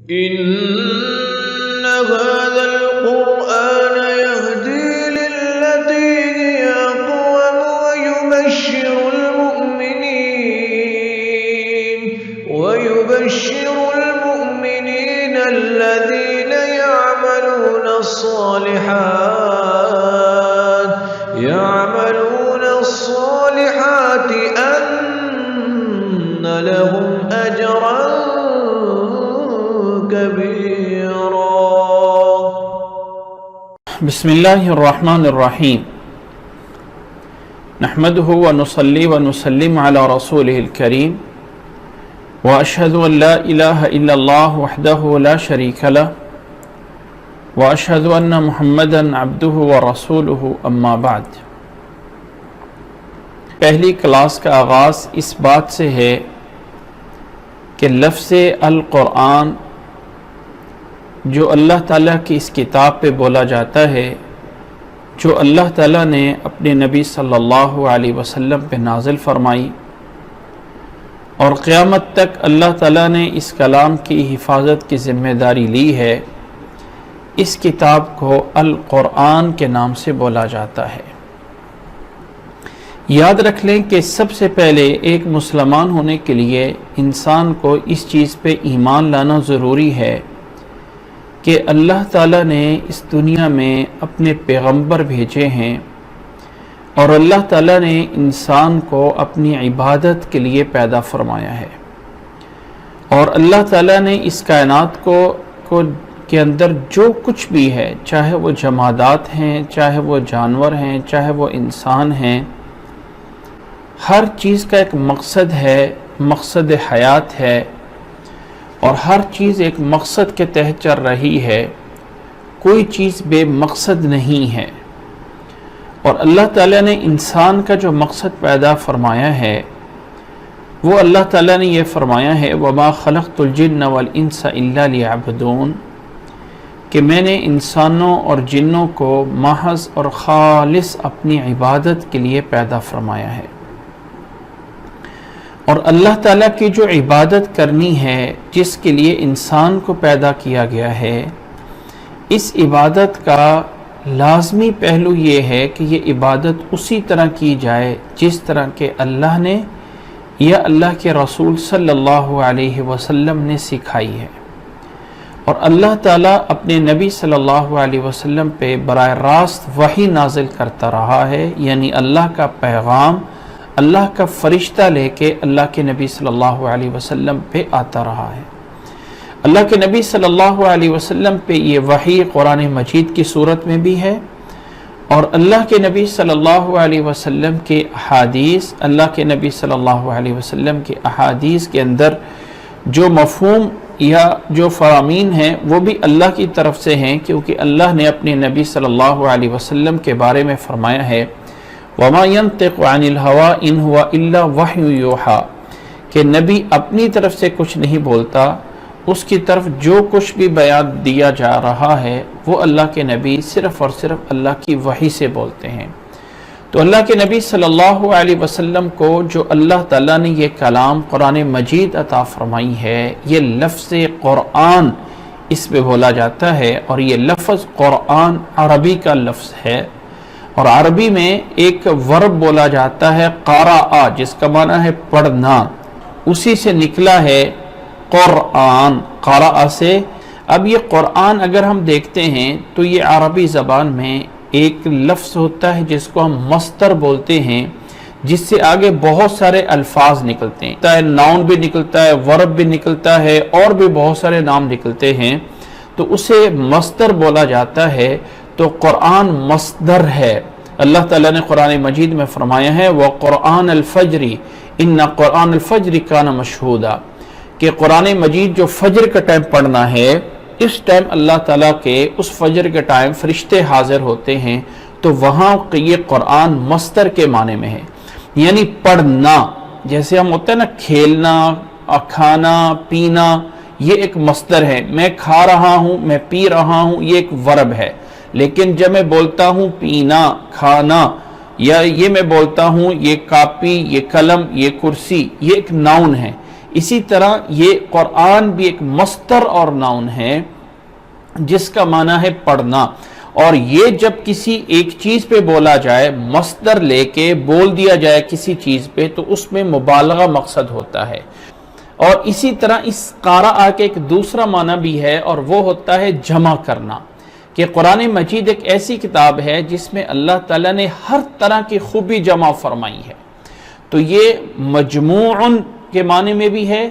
إن هذا القرآن يهدي للتي هي أقوم ويبشر المؤمنين الذين يعملون الصالحات أن لهم أجرا كبيرا. بسم الله الرحمن الرحيم. نحمده ونصلي ونسلم على رسوله الكريم وأشهد أن لا إله إلا الله وحده لا شريك له وأشهد أن محمدا عبده ورسوله أما بعد. پہلی کلاس کا آغاز اس بات سے ہے کہ لفظ القرآن جو اللہ تعالیٰ کی اس کتاب پہ بولا جاتا ہے، جو اللہ تعالیٰ نے اپنے نبی صلی اللہ علیہ وسلم پہ نازل فرمائی، اور قیامت تک اللہ تعالیٰ نے اس کلام کی حفاظت کی ذمہ داری لی ہے، اس کتاب کو القرآن کے نام سے بولا جاتا ہے۔ یاد رکھ لیں کہ سب سے پہلے ایک مسلمان ہونے کے لیے انسان کو اس چیز پہ ایمان لانا ضروری ہے کہ اللہ تعالیٰ نے اس دنیا میں اپنے پیغمبر بھیجے ہیں، اور اللہ تعالیٰ نے انسان کو اپنی عبادت کے لیے پیدا فرمایا ہے، اور اللہ تعالیٰ نے اس کائنات کے اندر جو کچھ بھی ہے، چاہے وہ جمادات ہیں، چاہے وہ جانور ہیں، چاہے وہ انسان ہیں، ہر چیز کا ایک مقصد ہے، مقصد حیات ہے، اور ہر چیز ایک مقصد کے تحت چل رہی ہے، کوئی چیز بے مقصد نہیں ہے۔ اور اللہ تعالیٰ نے انسان کا جو مقصد پیدا فرمایا ہے، وہ اللہ تعالیٰ نے یہ فرمایا ہے وَمَا خَلَقْتُ الْجِنَّ وَالْإِنسَ إِلَّا لِيَعْبُدُونَ، کہ میں نے انسانوں اور جنوں کو محض اور خالص اپنی عبادت کے لیے پیدا فرمایا ہے۔ اور اللہ تعالیٰ کی جو عبادت کرنی ہے، جس کے لیے انسان کو پیدا کیا گیا ہے، اس عبادت کا لازمی پہلو یہ ہے کہ یہ عبادت اسی طرح کی جائے جس طرح کہ اللہ نے یا اللہ کے رسول صلی اللہ علیہ وسلم نے سکھائی ہے۔ اور اللہ تعالیٰ اپنے نبی صلی اللہ علیہ وسلم پہ براہ راست وحی نازل کرتا رہا ہے، یعنی اللہ کا پیغام اللہ کا فرشتہ لے کے اللہ کے نبی صلی اللہ علیہ وسلم پہ آتا رہا ہے۔ اللہ کے نبی صلی اللہ علیہ وسلم پہ یہ وحی قرآن مجید کی صورت میں بھی ہے، اور اللہ کے نبی صلی اللہ علیہ وسلم کے احادیث، اللہ کے نبی صلی اللہ علیہ وسلم کے احادیث کے اندر جو مفہوم یا جو فرامین ہیں وہ بھی اللہ کی طرف سے ہیں، کیونکہ اللہ نے اپنے نبی صلی اللہ علیہ وسلم کے بارے میں فرمایا ہے وَمَا يَنطِقُ عَنِ الْهَوَىٰ إِنْ هُوَ إِلَّا وَحْيٌ يُوحَىٰ، کہ نبی اپنی طرف سے کچھ نہیں بولتا، اس کی طرف جو کچھ بھی بیان دیا جا رہا ہے وہ اللہ کے نبی صرف اور صرف اللہ کی وحی سے بولتے ہیں۔ تو اللہ کے نبی صلی اللہ علیہ وسلم کو جو اللہ تعالیٰ نے یہ کلام قرآن مجید عطا فرمائی ہے، یہ لفظ قرآن اس پہ بولا جاتا ہے، اور یہ لفظ قرآن عربی کا لفظ ہے، اور عربی میں ایک ورب بولا جاتا ہے قارآ، جس کا معنی ہے پڑھنا، اسی سے نکلا ہے قرآن، قارآ سے۔ اب یہ قرآن اگر ہم دیکھتے ہیں تو یہ عربی زبان میں ایک لفظ ہوتا ہے جس کو ہم مصدر بولتے ہیں، جس سے آگے بہت سارے الفاظ نکلتے ہیں، ناؤن بھی نکلتا ہے، ورب بھی نکلتا ہے، اور بھی بہت سارے نام نکلتے ہیں، تو اسے مصدر بولا جاتا ہے۔ تو قرآن مصدر ہے۔ اللہ تعالیٰ نے قرآن مجید میں فرمایا ہے وَقُرْآنَ الْفَجْرِ إِنَّ قُرْآنَ الْفَجْرِ كَانَ مَشْهُودًا، کہ قرآن مجید جو فجر کا ٹائم پڑھنا ہے، اس ٹائم اللہ تعالیٰ کے اس فجر کے ٹائم فرشتے حاضر ہوتے ہیں، تو وہاں یہ قرآن مصدر کے معنی میں ہے، یعنی پڑھنا۔ جیسے ہم ہوتا ہے نا کھیلنا، کھانا، پینا، یہ ایک مصدر ہے، میں کھا رہا ہوں، میں پی رہا ہوں، یہ ایک ورب ہے۔ لیکن جب میں بولتا ہوں پینا، کھانا، یا یہ میں بولتا ہوں یہ کاپی، یہ قلم، یہ کرسی، یہ ایک ناؤن ہے، اسی طرح یہ قرآن بھی ایک مصدر اور ناؤن ہے جس کا معنی ہے پڑھنا، اور یہ جب کسی ایک چیز پہ بولا جائے، مصدر لے کے بول دیا جائے کسی چیز پہ، تو اس میں مبالغہ مقصد ہوتا ہے۔ اور اسی طرح اس قارئ کے ایک دوسرا معنی بھی ہے، اور وہ ہوتا ہے جمع کرنا، کہ قرآن مجید ایک ایسی کتاب ہے جس میں اللہ تعالیٰ نے ہر طرح کی خوبی جمع فرمائی ہے۔ تو یہ مجموعن کے معنی میں بھی ہے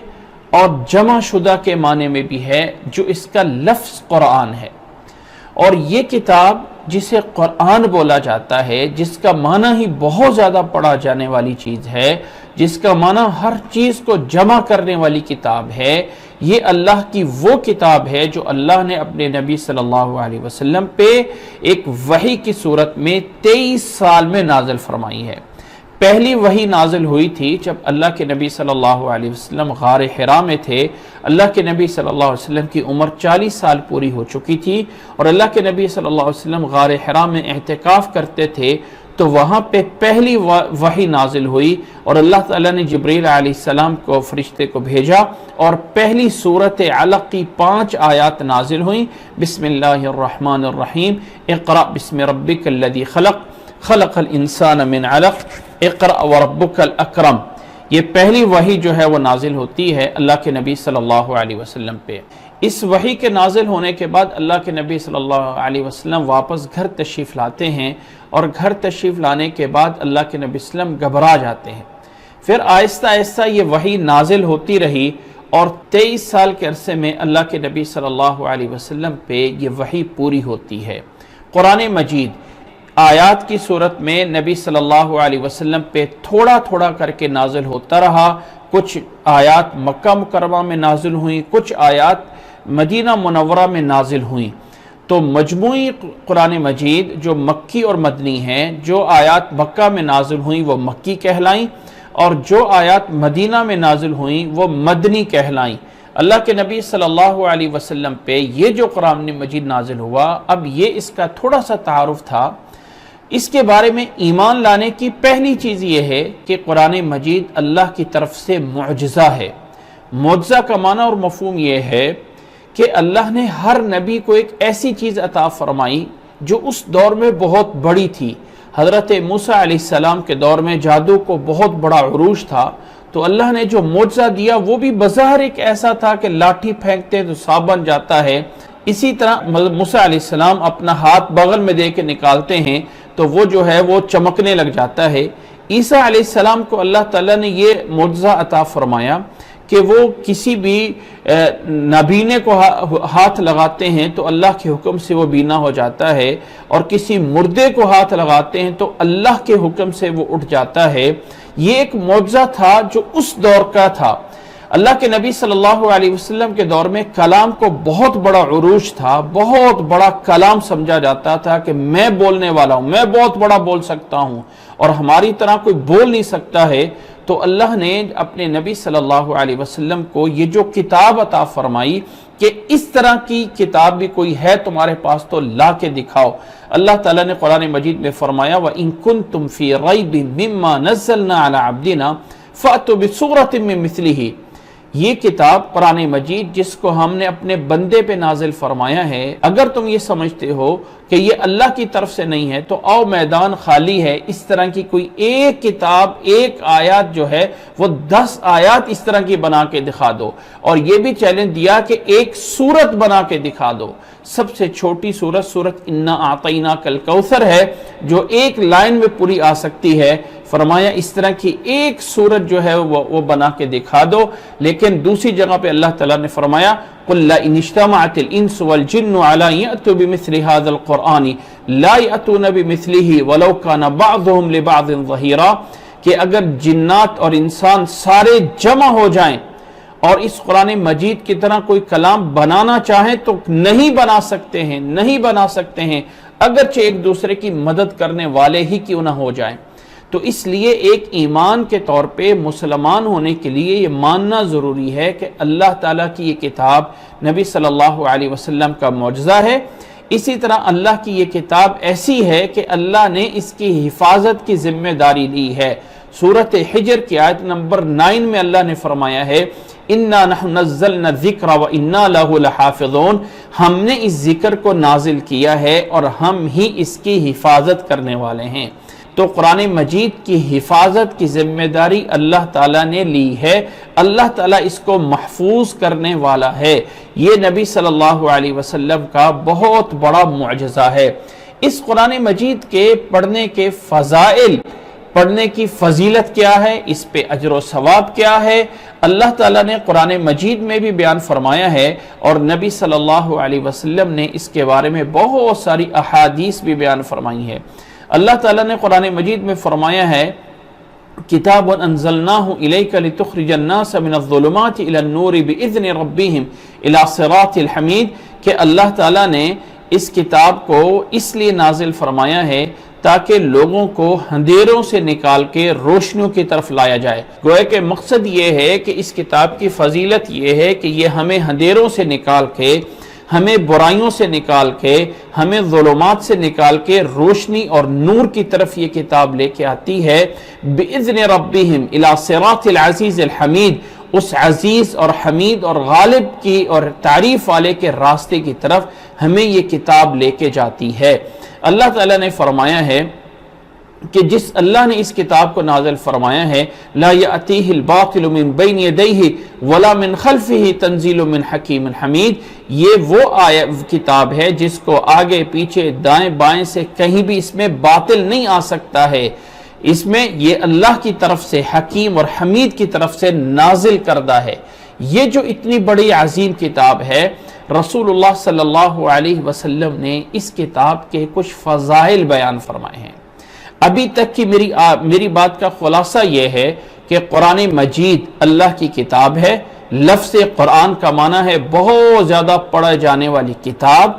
اور جمع شدہ کے معنی میں بھی ہے، جو اس کا لفظ قرآن ہے۔ اور یہ کتاب جسے قرآن بولا جاتا ہے، جس کا معنی ہی بہت زیادہ پڑھا جانے والی چیز ہے، جس کا معنی ہر چیز کو جمع کرنے والی کتاب ہے، یہ اللہ کی وہ کتاب ہے جو اللہ نے اپنے نبی صلی اللہ علیہ وسلم پہ ایک وحی کی صورت میں 23 سال میں نازل فرمائی ہے۔ پہلی وحی نازل ہوئی تھی جب اللہ کے نبی صلی اللہ علیہ وسلم غار حرا میں تھے۔ اللہ کے نبی صلی اللہ علیہ وسلم کی عمر 40 سال پوری ہو چکی تھی، اور اللہ کے نبی صلی اللہ علیہ وسلم غار حرا میں اعتکاف کرتے تھے، تو وہاں پہ پہلی وحی نازل ہوئی، اور اللہ تعالیٰ نے جبریل علیہ السلام کو فرشتے کو بھیجا، اور پہلی سورت علق کی 5 آیات نازل ہوئیں۔ بسم اللہ الرحمن الرحیم، اقرأ بسم ربک الذی خلق، خلق الانسان من علق، اقرأ وربک الاکرم۔ یہ پہلی وحی جو ہے وہ نازل ہوتی ہے اللہ کے نبی صلی اللہ علیہ وسلم پہ۔ اس وحی کے نازل ہونے کے بعد اللہ کے نبی صلی اللہ علیہ وسلم واپس گھر تشریف لاتے ہیں، اور گھر تشریف لانے کے بعد اللہ کے نبی صلی اللہ علیہ وسلم گھبرا جاتے ہیں۔ پھر آہستہ آہستہ یہ وحی نازل ہوتی رہی، اور 23 سال کے عرصے میں اللہ کے نبی صلی اللہ علیہ وسلم پہ یہ وحی پوری ہوتی ہے۔ قرآن مجید آیات کی صورت میں نبی صلی اللہ علیہ وسلم پہ تھوڑا تھوڑا کر کے نازل ہوتا رہا۔ کچھ آیات مکہ مکرمہ میں نازل ہوئیں، کچھ آیات مدینہ منورہ میں نازل ہوئیں۔ تو مجموعی قرآن مجید جو مکی اور مدنی ہیں، جو آیات مکہ میں نازل ہوئیں وہ مکی کہلائیں، اور جو آیات مدینہ میں نازل ہوئیں وہ مدنی کہلائیں۔ اللہ کے نبی صلی اللہ علیہ وسلم پہ یہ جو قرآن مجید نازل ہوا، اب یہ اس کا تھوڑا سا تعارف تھا۔ اس کے بارے میں ایمان لانے کی پہلی چیز یہ ہے کہ قرآن مجید اللہ کی طرف سے معجزہ ہے۔ معجزہ کا معنی اور مفہوم یہ ہے کہ اللہ نے ہر نبی کو ایک ایسی چیز عطا فرمائی جو اس دور میں بہت بڑی تھی۔ حضرت موسیٰ علیہ السلام کے دور میں جادو کو بہت بڑا عروج تھا، تو اللہ نے جو معجزہ دیا وہ بھی بظاہر ایک ایسا تھا کہ لاٹھی پھینکتے تو سانپ بن جاتا ہے۔ اسی طرح موسیٰ علیہ السلام اپنا ہاتھ بغل میں دے کے نکالتے ہیں تو وہ جو ہے وہ چمکنے لگ جاتا ہے۔ عیسیٰ علیہ السلام کو اللہ تعالیٰ نے یہ معجزہ عطا فرمایا کہ وہ کسی بھی نابینے کو ہاتھ لگاتے ہیں تو اللہ کے حکم سے وہ بینا ہو جاتا ہے، اور کسی مردے کو ہاتھ لگاتے ہیں تو اللہ کے حکم سے وہ اٹھ جاتا ہے۔ یہ ایک معجزہ تھا جو اس دور کا تھا۔ اللہ کے نبی صلی اللہ علیہ وسلم کے دور میں کلام کو بہت بڑا عروج تھا، بہت بڑا کلام سمجھا جاتا تھا کہ میں بولنے والا ہوں، میں بہت بڑا بول سکتا ہوں اور ہماری طرح کوئی بول نہیں سکتا ہے۔ تو اللہ نے اپنے نبی صلی اللہ علیہ وسلم کو یہ جو کتاب عطا فرمائی کہ اس طرح کی کتاب بھی کوئی ہے تمہارے پاس تو لا کے دکھاؤ۔ اللہ تعالیٰ نے قرآن مجید میں فرمایا وَإِن كُنتُمْ فِي رَيْبٍ مِّمَّا نَزَّلْنَا عَلَىٰ عَبْدِنَا فَأْتُوا بِسُورَةٍ مِّن مِّثْلِهِ۔ یہ کتاب قرآن مجید جس کو ہم نے اپنے بندے پہ نازل فرمایا ہے، اگر تم یہ سمجھتے ہو کہ یہ اللہ کی طرف سے نہیں ہے تو آؤ میدان خالی ہے، اس طرح کی کوئی ایک کتاب، ایک آیات جو ہے وہ 10 آیات اس طرح کی بنا کے دکھا دو، اور یہ بھی چیلنج دیا کہ ایک سورت بنا کے دکھا دو۔ سب سے چھوٹی سورت انا اعطیناک الکوثر ہے جو ایک لائن میں پوری آ سکتی ہے۔ فرمایا اس طرح کی ایک سورت جو ہے وہ بنا کے دکھا دو۔ لیکن دوسری جگہ پہ اللہ تعالیٰ نے فرمایا قُلْ لَئِنِ اجْتَمَعَتِ الْإِنسُ وَالْجِنُّ عَلَىٰ أَن يَأْتُوا بِمِثْلِ هَٰذَا الْقُرْآنِ لَا يَأْتُونَ بِمِثْلِهِ وَلَوْ كَانَ بَعْضُهُمْ لِبَعْضٍ ظَهِيرًا، کہ اگر جنات اور انسان سارے جمع ہو جائیں اور اس قرآن مجید کی طرح کوئی کلام بنانا چاہیں تو نہیں بنا سکتے ہیں، نہیں بنا سکتے ہیں، اگرچہ ایک دوسرے کی مدد کرنے والے ہی کیوں نہ ہو جائیں۔ تو اس لیے ایک ایمان کے طور پہ مسلمان ہونے کے لیے یہ ماننا ضروری ہے کہ اللہ تعالیٰ کی یہ کتاب نبی صلی اللہ علیہ وسلم کا معجزہ ہے۔ اسی طرح اللہ کی یہ کتاب ایسی ہے کہ اللہ نے اس کی حفاظت کی ذمہ داری لی ہے۔ سورۃ حجر کی آیت نمبر 9 میں اللہ نے فرمایا ہے اِنَّا نَحْنُ نَزَّلْنَا الذِّكْرَ وَإِنَّا لَهُ لَحَافِظُونَ، ہم نے اس ذکر کو نازل کیا ہے اور ہم ہی اس کی حفاظت کرنے والے ہیں۔ تو قرآن مجید کی حفاظت کی ذمہ داری اللہ تعالیٰ نے لی ہے، اللہ تعالیٰ اس کو محفوظ کرنے والا ہے۔ یہ نبی صلی اللہ علیہ وسلم کا بہت بڑا معجزہ ہے۔ اس قرآن مجید کے پڑھنے کے فضائل، پڑھنے کی فضیلت کیا ہے، اس پہ اجر و ثواب کیا ہے، اللہ تعالیٰ نے قرآن مجید میں بھی بیان فرمایا ہے، اور نبی صلی اللہ علیہ وسلم نے اس کے بارے میں بہت ساری احادیث بھی بیان فرمائی ہے۔ اللہ تعالیٰ نے قرآن مجید میں فرمایا ہے کتاب انزلناہ الیک لتخرج الناس من الظلمات الی النور باذن ربہم الی صراط الحمید، کہ اللہ تعالیٰ نے اس کتاب کو اس لیے نازل فرمایا ہے تاکہ لوگوں کو اندھیروں سے نکال کے روشنیوں کی طرف لایا جائے۔ گویا کہ مقصد یہ ہے کہ اس کتاب کی فضیلت یہ ہے کہ یہ ہمیں اندھیروں سے نکال کے، ہمیں برائیوں سے نکال کے، ہمیں ظلمات سے نکال کے روشنی اور نور کی طرف یہ کتاب لے کے آتی ہے۔ بِإِذْنِ رَبِّهِمْ إِلَى صِرَاطِ الْعَزِيزِ الْحَمِيدِ، اس عزیز اور حمید اور غالب کی اور تعریف والے کے راستے کی طرف ہمیں یہ کتاب لے کے جاتی ہے۔ اللہ تعالیٰ نے فرمایا ہے کہ جس اللہ نے اس کتاب کو نازل فرمایا ہے لا یأتیہ الباطل من بین یدیہ ولا من خلفہ تنزیل من حکیم حمید، یہ وہ کتاب ہے جس کو آگے پیچھے دائیں بائیں سے کہیں بھی اس میں باطل نہیں آ سکتا ہے، اس میں یہ اللہ کی طرف سے حکیم اور حمید کی طرف سے نازل کردہ ہے۔ یہ جو اتنی بڑی عظیم کتاب ہے، رسول اللہ صلی اللہ علیہ وسلم نے اس کتاب کے کچھ فضائل بیان فرمائے ہیں۔ ابھی تک کی میری بات کا خلاصہ یہ ہے کہ قرآن مجید اللہ کی کتاب ہے۔ لفظ قرآن کا معنی ہے بہت زیادہ پڑھا جانے والی کتاب۔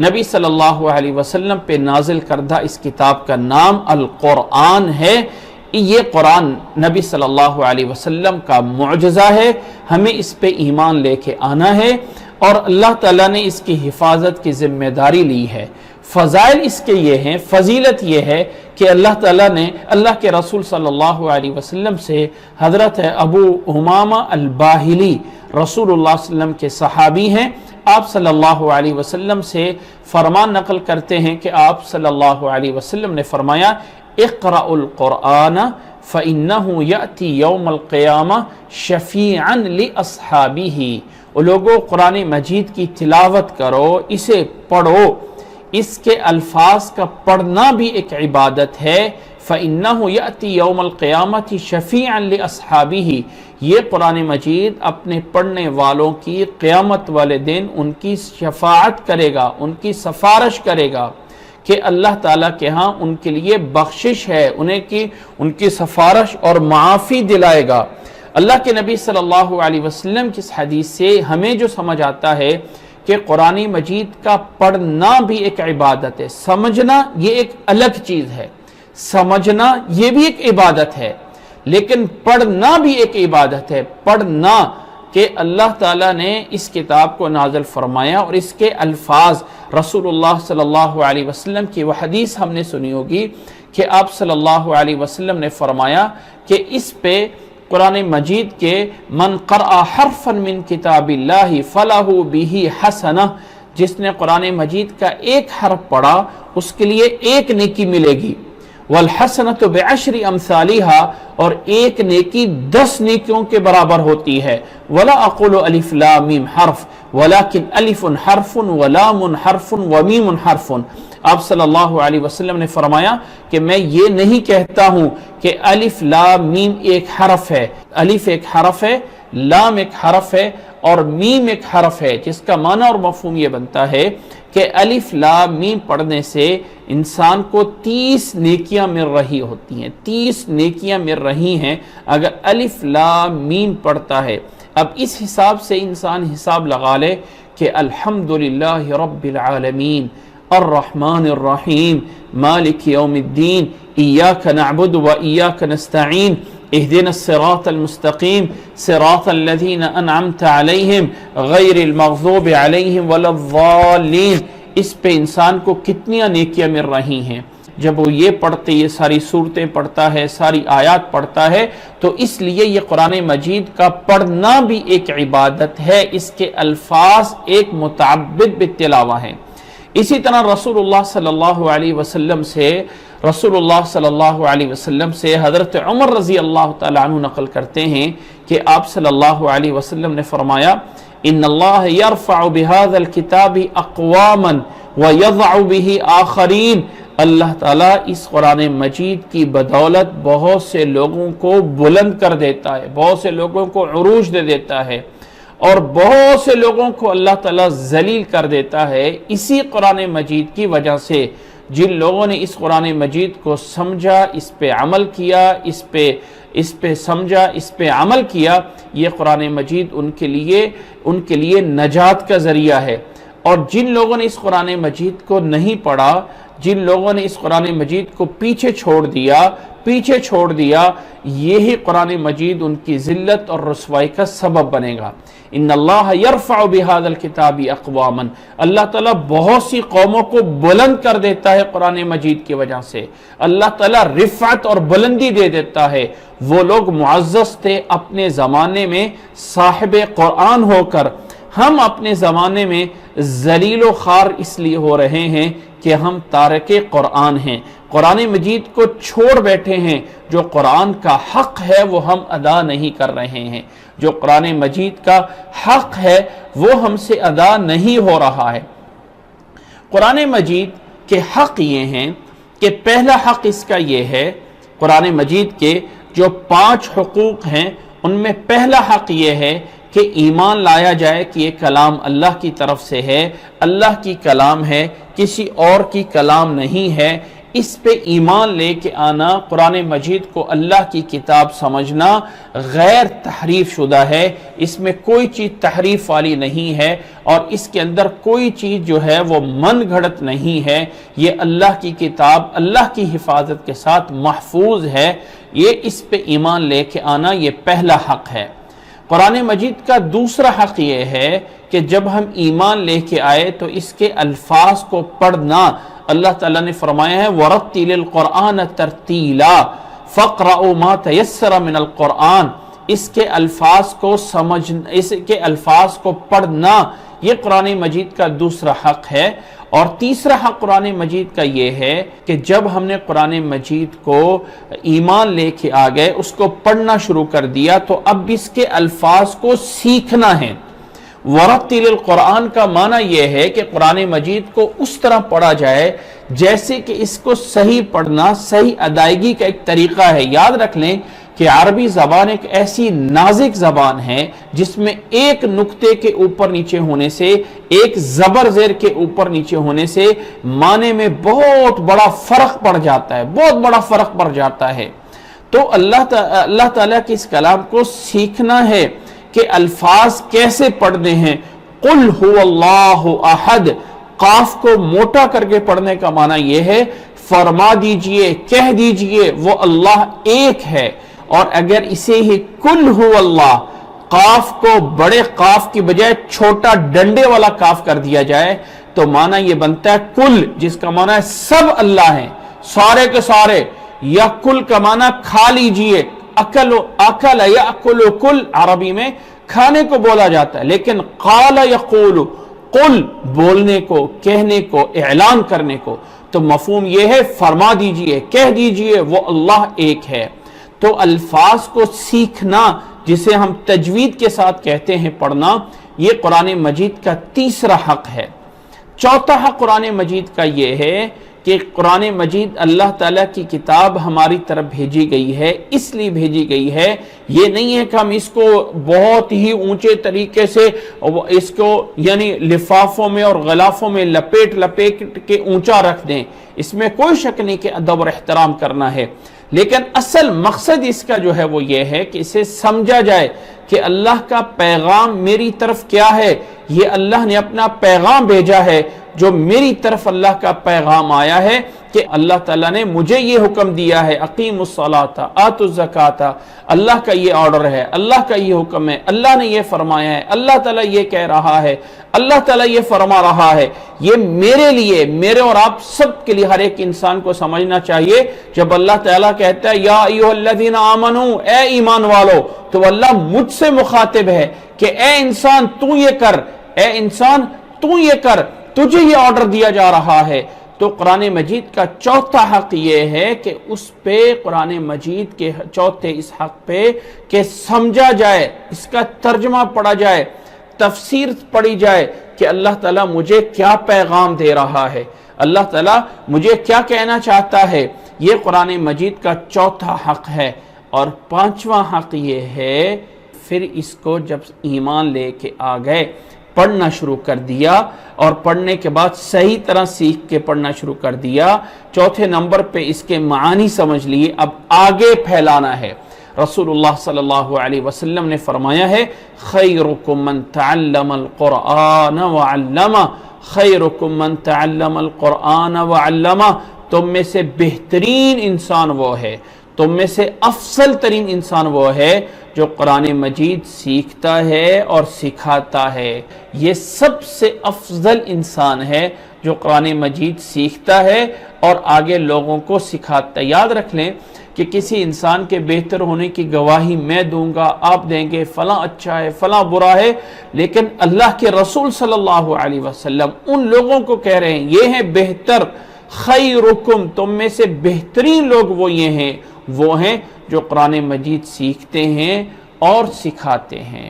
نبی صلی اللہ علیہ وسلم پہ نازل کردہ اس کتاب کا نام القرآن ہے۔ یہ قرآن نبی صلی اللہ علیہ وسلم کا معجزہ ہے، ہمیں اس پہ ایمان لے کے آنا ہے، اور اللہ تعالیٰ نے اس کی حفاظت کی ذمہ داری لی ہے۔ فضائل اس کے یہ ہیں، فضیلت یہ ہے کہ اللہ تعالیٰ نے اللہ کے رسول صلی اللہ علیہ وسلم سے حضرت ابو امامہ الباہلی رسول اللہ صلی اللہ علیہ وسلم کے صحابی ہیں، آپ صلی اللہ علیہ وسلم سے فرمان نقل کرتے ہیں کہ آپ صلی اللہ علیہ وسلم نے فرمایا اقرأوا القرآن فإنه يأتي يوم القیامہ شفیعا لأصحابہ، لوگوں قرآن مجید کی تلاوت کرو، اسے پڑھو، اس کے الفاظ کا پڑھنا بھی ایک عبادت ہے۔ فَإِنَّهُ يَأْتِي يَوْمَ الْقِيَامَةِ شَفِيعًا لِأَصْحَابِهِ، یہ قرآن مجید اپنے پڑھنے والوں کی قیامت والے دن ان کی شفاعت کرے گا، ان کی سفارش کرے گا کہ اللہ تعالیٰ کے ہاں ان کے لیے بخشش ہے، ان کی سفارش اور معافی دلائے گا۔ اللہ کے نبی صلی اللہ علیہ وسلم کی اس حدیث سے ہمیں جو سمجھ آتا ہے کہ قرآن مجید کا پڑھنا بھی ایک عبادت ہے، سمجھنا یہ ایک الگ چیز ہے، سمجھنا یہ بھی ایک عبادت ہے، لیکن پڑھنا بھی ایک عبادت ہے۔ پڑھنا کہ اللہ تعالیٰ نے اس کتاب کو نازل فرمایا اور اس کے الفاظ رسول اللہ صلی اللہ علیہ وسلم کی وہ حدیث ہم نے سنی ہوگی کہ آپ صلی اللہ علیہ وسلم نے فرمایا کہ اس پہ قرآن مجید کے من قرأ حرفا من کتاب اللہ فلہ بہ حسنہ، جس نے قرآن مجید کا ایک حرف پڑھا اس کے لیے ایک نیکی ملے گی، والحسنۃ بعشر امثالہا، اور ایک نیکی 10 نیکیوں کے برابر ہوتی ہے۔ ولا اقول الف لام میم حرف ولکن الف حرف ولام حرف ومیم حرف، آپ صلی اللہ علیہ وسلم نے فرمایا کہ میں یہ نہیں کہتا ہوں کہ الف لام میم ایک حرف ہے، الف ایک حرف ہے، لام ایک حرف ہے اور میم ایک حرف ہے، جس کا معنی اور مفہوم یہ بنتا ہے کہ الف لام میم پڑھنے سے انسان کو 30 نیکیاں مل رہی ہوتی ہیں، 30 نیکیاں مل رہی ہیں اگر الف لام میم پڑھتا ہے۔ اب اس حساب سے انسان حساب لگا لے کہ الحمدللہ رب العالمین الرحمن الرحیم مالک یوم الدین ایاک نعبد و ایاک نستعین اهدنا الصراط المستقیم صراط الذین انعمت علیہم غیر المغضوب علیہم ولا الضالین اس پہ انسان کو کتنی نیکیاں مل رہی ہیں۔ جب وہ یہ پڑھتے، یہ ساری صورتیں پڑھتا ہے، ساری آیات پڑھتا ہے، تو اس لیے یہ قرآن مجید کا پڑھنا بھی ایک عبادت ہے، اس کے الفاظ ایک متعبد بالتلاوہ ہیں۔ اسی طرح رسول اللہ صلی اللہ علیہ وسلم سے حضرت عمر رضی اللہ تعالیٰ عنہ نقل کرتے ہیں کہ آپ صلی اللہ علیہ وسلم نے فرمایا ان اللہ یرفع بهذا الكتاب اقواما ویضع به آخرین، اللہ تعالیٰ اس قرآن مجید کی بدولت بہت سے لوگوں کو بلند کر دیتا ہے، بہت سے لوگوں کو عروج دے دیتا ہے، اور بہت سے لوگوں کو اللہ تعالیٰ ذلیل کر دیتا ہے اسی قرآن مجید کی وجہ سے۔ جن لوگوں نے اس قرآن مجید کو سمجھا، اس پہ عمل کیا، اس پہ سمجھا، اس پہ عمل کیا، یہ قرآن مجید ان کے لیے نجات کا ذریعہ ہے۔ اور جن لوگوں نے اس قرآن مجید کو نہیں پڑھا، جن لوگوں نے اس قرآن مجید کو پیچھے چھوڑ دیا، یہی قرآن مجید ان کی ذلت اور رسوائی کا سبب بنے گا۔ ان اللہ یرفع بهذا الكتاب اقواما، اللہ تعالیٰ بہت سی قوموں کو بلند کر دیتا ہے قرآن مجید کی وجہ سے، اللہ تعالیٰ رفعت اور بلندی دے دیتا ہے۔ وہ لوگ معزز تھے اپنے زمانے میں صاحب قرآن ہو کر، ہم اپنے زمانے میں ذلیل و خوار اس لیے ہو رہے ہیں کہ ہم تارک قرآن ہیں، قرآن مجید کو چھوڑ بیٹھے ہیں، جو قرآن کا حق ہے وہ ہم ادا نہیں کر رہے ہیں، جو قرآن مجید کا حق ہے وہ ہم سے ادا نہیں ہو رہا ہے۔ قرآن مجید کے حق یہ ہیں کہ پہلا حق اس کا یہ ہے، قرآن مجید کے جو 5 حقوق ہیں ان میں پہلا حق یہ ہے کہ ایمان لایا جائے کہ یہ کلام اللہ کی طرف سے ہے، اللہ کی کلام ہے، کسی اور کی کلام نہیں ہے۔ اس پہ ایمان لے کے آنا، قرآن مجید کو اللہ کی کتاب سمجھنا غیر تحریف شدہ ہے، اس میں کوئی چیز تحریف والی نہیں ہے، اور اس کے اندر کوئی چیز جو ہے وہ من گھڑت نہیں ہے، یہ اللہ کی کتاب اللہ کی حفاظت کے ساتھ محفوظ ہے، یہ اس پہ ایمان لے کے آنا یہ پہلا حق ہے۔ قرآن مجید کا دوسرا حق یہ ہے کہ جب ہم ایمان لے کے آئے تو اس کے الفاظ کو پڑھنا، اللہ تعالیٰ نے فرمایا ہے وَرَتِّلِ الْقُرْآنَ تَرْتِيلًا فَاقْرَؤُوا مَا تَيَسَّرَ مِنَ الْقُرْآنِ، اس کے الفاظ کو سمجھنا، اس کے الفاظ کو پڑھنا، یہ قرآن مجید کا دوسرا حق ہے۔ اور تیسرا حق قرآن مجید کا یہ ہے کہ جب ہم نے قرآن مجید کو ایمان لے کے آ گئے، اس کو پڑھنا شروع کر دیا، تو اب اس کے الفاظ کو سیکھنا ہے۔ ورتل القرآن کا معنی یہ ہے کہ قرآن مجید کو اس طرح پڑھا جائے جیسے کہ اس کو صحیح پڑھنا صحیح ادائیگی کا ایک طریقہ ہے۔ یاد رکھ لیں کہ عربی زبان ایک ایسی نازک زبان ہے جس میں ایک نقطے کے اوپر نیچے ہونے سے، ایک زبر زیر کے اوپر نیچے ہونے سے معنی میں بہت بڑا فرق پڑ جاتا ہے، بہت بڑا فرق پڑ جاتا ہے۔ تو اللہ تعالیٰ کی اس کلام کو سیکھنا ہے کہ الفاظ کیسے پڑھنے ہیں۔ قل هو اللہ احد، قاف کو موٹا کر کے پڑھنے کا معنی یہ ہے فرما دیجئے، کہہ دیجئے وہ اللہ ایک ہے، اور اگر اسے ہی کل ہو اللہ، قاف کو بڑے قاف کی بجائے چھوٹا ڈنڈے والا قاف کر دیا جائے تو معنی یہ بنتا ہے کل، جس کا معنی ہے سب اللہ ہیں، سارے کے سارے، یا کل کا معنی کھا لیجئے، اکل یاکل کل عربی میں کھانے کو بولا جاتا ہے، لیکن قال یقول، قل بولنے کو، کہنے کو، اعلان کرنے کو، تو مفہوم یہ ہے فرما دیجئے، کہہ دیجئے وہ اللہ ایک ہے۔ تو الفاظ کو سیکھنا، جسے ہم تجوید کے ساتھ کہتے ہیں پڑھنا، یہ قرآن مجید کا تیسرا حق ہے۔ چوتھا حق قرآن مجید کا یہ ہے کہ قرآن مجید اللہ تعالیٰ کی کتاب ہماری طرف بھیجی گئی ہے، اس لیے بھیجی گئی ہے، یہ نہیں ہے کہ ہم اس کو بہت ہی اونچے طریقے سے اس کو یعنی لفافوں میں اور غلافوں میں لپیٹ کے اونچا رکھ دیں، اس میں کوئی شک نہیں کہ ادب اور احترام کرنا ہے، لیکن اصل مقصد اس کا جو ہے وہ یہ ہے کہ اسے سمجھا جائے کہ اللہ کا پیغام میری طرف کیا ہے، یہ اللہ نے اپنا پیغام بھیجا ہے، جو میری طرف اللہ کا پیغام آیا ہے کہ اللہ تعالیٰ نے مجھے یہ حکم دیا ہے اقیم الصلاۃ آتوا الزکاۃ، اللہ کا یہ آرڈر ہے، اللہ کا یہ حکم ہے، اللہ نے یہ فرمایا ہے، اللہ تعالیٰ یہ کہہ رہا ہے، اللہ تعالیٰ یہ فرما رہا ہے، یہ میرے لیے، میرے اور آپ سب کے لیے، ہر ایک انسان کو سمجھنا چاہیے جب اللہ تعالیٰ کہتا ہے یا ایھا الذین آمنو، اے ایمان والو، تو اللہ مجھ سے مخاطب ہے کہ اے انسان تو یہ کر، اے انسان تو یہ کر، تجھے یہ آرڈر دیا جا رہا ہے۔ تو قرآن مجید کا چوتھا حق یہ ہے کہ اس پہ، قرآن مجید کے چوتھے اس حق پہ کہ سمجھا جائے، اس کا ترجمہ پڑھا جائے، تفسیر پڑھی جائے کہ اللہ تعالیٰ مجھے کیا پیغام دے رہا ہے، اللہ تعالیٰ مجھے کیا کہنا چاہتا ہے۔ یہ قرآن مجید کا چوتھا حق ہے۔ اور پانچواں حق یہ ہے، پھر اس کو جب ایمان لے کے آ گئے، پڑھنا شروع کر دیا، اور پڑھنے کے بعد صحیح طرح سیکھ کے پڑھنا شروع کر دیا، چوتھے نمبر پہ اس کے معانی سمجھ لیے، اب آگے پھیلانا ہے۔ رسول اللہ صلی اللہ علیہ وسلم نے فرمایا ہے خیرکم من تعلم القرآن وعلمہ، خیرکم من تعلم القرآن وعلمہ، تم میں سے بہترین انسان وہ ہے، تم میں سے افضل ترین انسان وہ ہے جو قرآن مجید سیکھتا ہے اور سکھاتا ہے۔ یہ سب سے افضل انسان ہے جو قرآن مجید سیکھتا ہے اور آگے لوگوں کو سکھاتا ہے۔ یاد رکھ لیں کہ کسی انسان کے بہتر ہونے کی گواہی میں دوں گا، آپ دیں گے، فلاں اچھا ہے، فلاں برا ہے، لیکن اللہ کے رسول صلی اللہ علیہ وسلم ان لوگوں کو کہہ رہے ہیں یہ ہیں بہتر، خیرکم، تم میں سے بہترین لوگ وہ ہیں جو قرآن مجید سیکھتے ہیں اور سکھاتے ہیں۔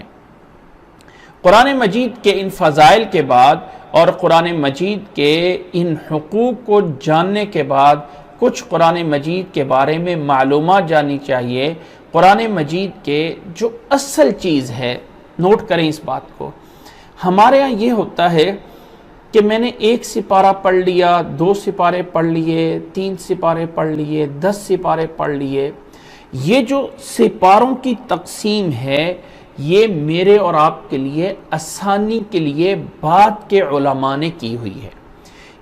قرآن مجید کے ان فضائل کے بعد اور قرآن مجید کے ان حقوق کو جاننے کے بعد کچھ قرآن مجید کے بارے میں معلومات جاننی چاہیے۔ قرآن مجید کے جو اصل چیز ہے، نوٹ کریں اس بات کو، ہمارے ہاں یہ ہوتا ہے کہ میں نے 1 سپارہ پڑھ لیا، 2 سپارے پڑھ لیے، 3 سپارے پڑھ لیے، 10 سپارے پڑھ لیے۔ یہ جو سپاروں کی تقسیم ہے، یہ میرے اور آپ کے لیے آسانی کے لیے بعد کے علماء نے کی ہوئی ہے۔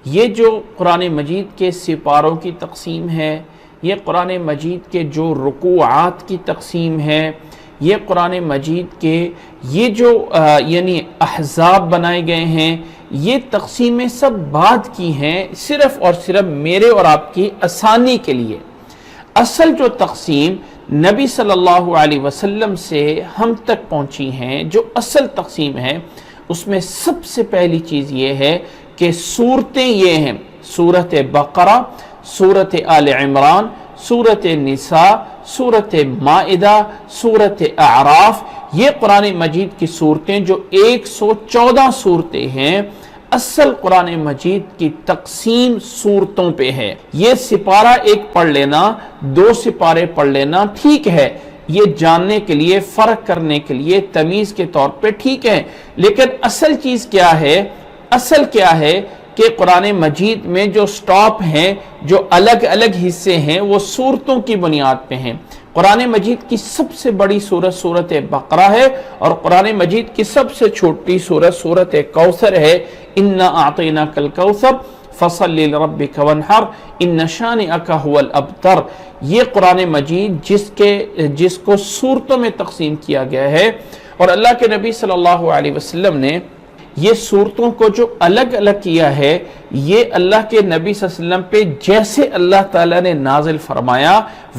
یہ جو قرآن مجید کے سپاروں کی تقسیم ہے، یہ قرآن مجید کے جو رکوعات کی تقسیم ہے، یہ قرآن مجید کے یہ جو یعنی احزاب بنائے گئے ہیں، یہ تقسیمیں سب بعد کی ہیں، صرف اور صرف میرے اور آپ کی آسانی کے لیے۔ اصل جو تقسیم نبی صلی اللہ علیہ وسلم سے ہم تک پہنچی ہیں، جو اصل تقسیم ہے، اس میں سب سے پہلی چیز یہ ہے کہ سورتیں یہ ہیں: سورت بقرہ، سورت آل عمران، سورت نساء، سورت مائدہ، سورت اعراف، یہ قرآن مجید کی صورتیں جو 114 صورتیں ہیں۔ اصل قرآن مجید کی تقسیم صورتوں پہ ہے۔ یہ سپارہ ایک پڑھ لینا، 2 سپارے پڑھ لینا ٹھیک ہے، یہ جاننے کے لیے، فرق کرنے کے لیے، تمیز کے طور پہ ٹھیک ہے، لیکن اصل چیز کیا ہے؟ اصل کیا ہے کہ قرآن مجید میں جو سٹاپ ہیں، جو الگ الگ حصے ہیں، وہ صورتوں کی بنیاد پہ ہیں۔ قرآن مجید کی سب سے بڑی سورت سورت بقرہ ہے، اور قرآن مجید کی سب سے چھوٹی سورت سورت کوثر ہے۔ اِنَّا أَعْطَيْنَاكَ الْكَوْثَرَ فَصَلِّ لِرَبِّكَ وَانْحَرْ إِنَّ شَانِئَكَ هُوَ الْأَبْتَرُ، یہ قرآن مجید جس کو صورتوں میں تقسیم کیا گیا ہے، اور اللہ کے نبی صلی اللہ علیہ وسلم نے یہ صورتوں کو جو الگ الگ کیا ہے، یہ اللہ کے نبی صلی اللہ علیہ وسلم پہ جیسے اللہ تعالیٰ نے نازل فرمایا،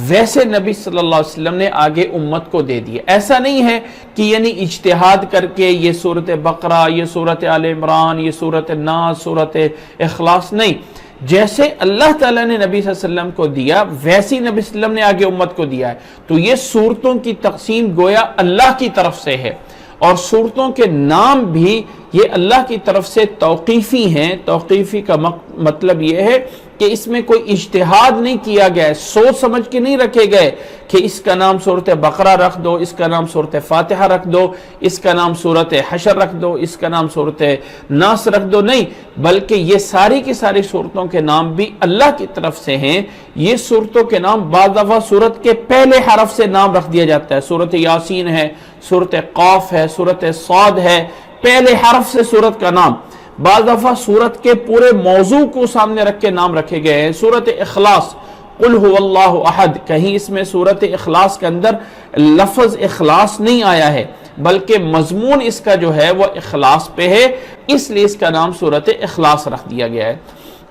ویسے نبی صلی اللہ علیہ وسلم نے آگے امت کو دے دیا۔ ایسا نہیں ہے کہ یعنی اجتہاد کر کے یہ سورت بقرہ، یہ سورت آل عمران، یہ سورت ناس، سورت اخلاص، نہیں، جیسے اللہ تعالیٰ نے نبی صلی اللہ علیہ وسلم کو دیا، ویسی نبی صلی اللہ علیہ وسلم نے آگے امت کو دیا ہے۔ تو یہ صورتوں کی تقسیم گویا اللہ کی طرف سے ہے، اور صورتوں کے نام بھی یہ اللہ کی طرف سے توقیفی ہیں۔ توقیفی کا مطلب یہ ہے کہ اس میں کوئی اجتہاد نہیں کیا گیا ہے، سوچ سمجھ کے نہیں رکھے گئے کہ اس کا نام سورت بقرہ رکھ دو، اس کا نام سورت فاتحہ رکھ دو، اس کا نام سورت حشر رکھ دو، اس کا نام سورت ناس رکھ دو، نہیں، بلکہ یہ ساری کی ساری صورتوں کے نام بھی اللہ کی طرف سے ہیں۔ یہ صورتوں کے نام بعض دفعہ سورت کے پہلے حرف سے نام رکھ دیا جاتا ہے، سورت یاسین ہے، سورت قاف ہے، سورت صاد ہے، پہلے حرف سے سورت کا نام، بعض دفعہ سورت کے پورے موضوع کو سامنے رکھ کے نام رکھے گئے ہیں. سورت اخلاص قل هو اللہ احد، کہیں اس میں سورت اخلاص کے اندر لفظ اخلاص نہیں آیا ہے بلکہ مضمون اس کا جو ہے وہ اخلاص پہ ہے، اس لیے اس کا نام سورت اخلاص رکھ دیا گیا ہے.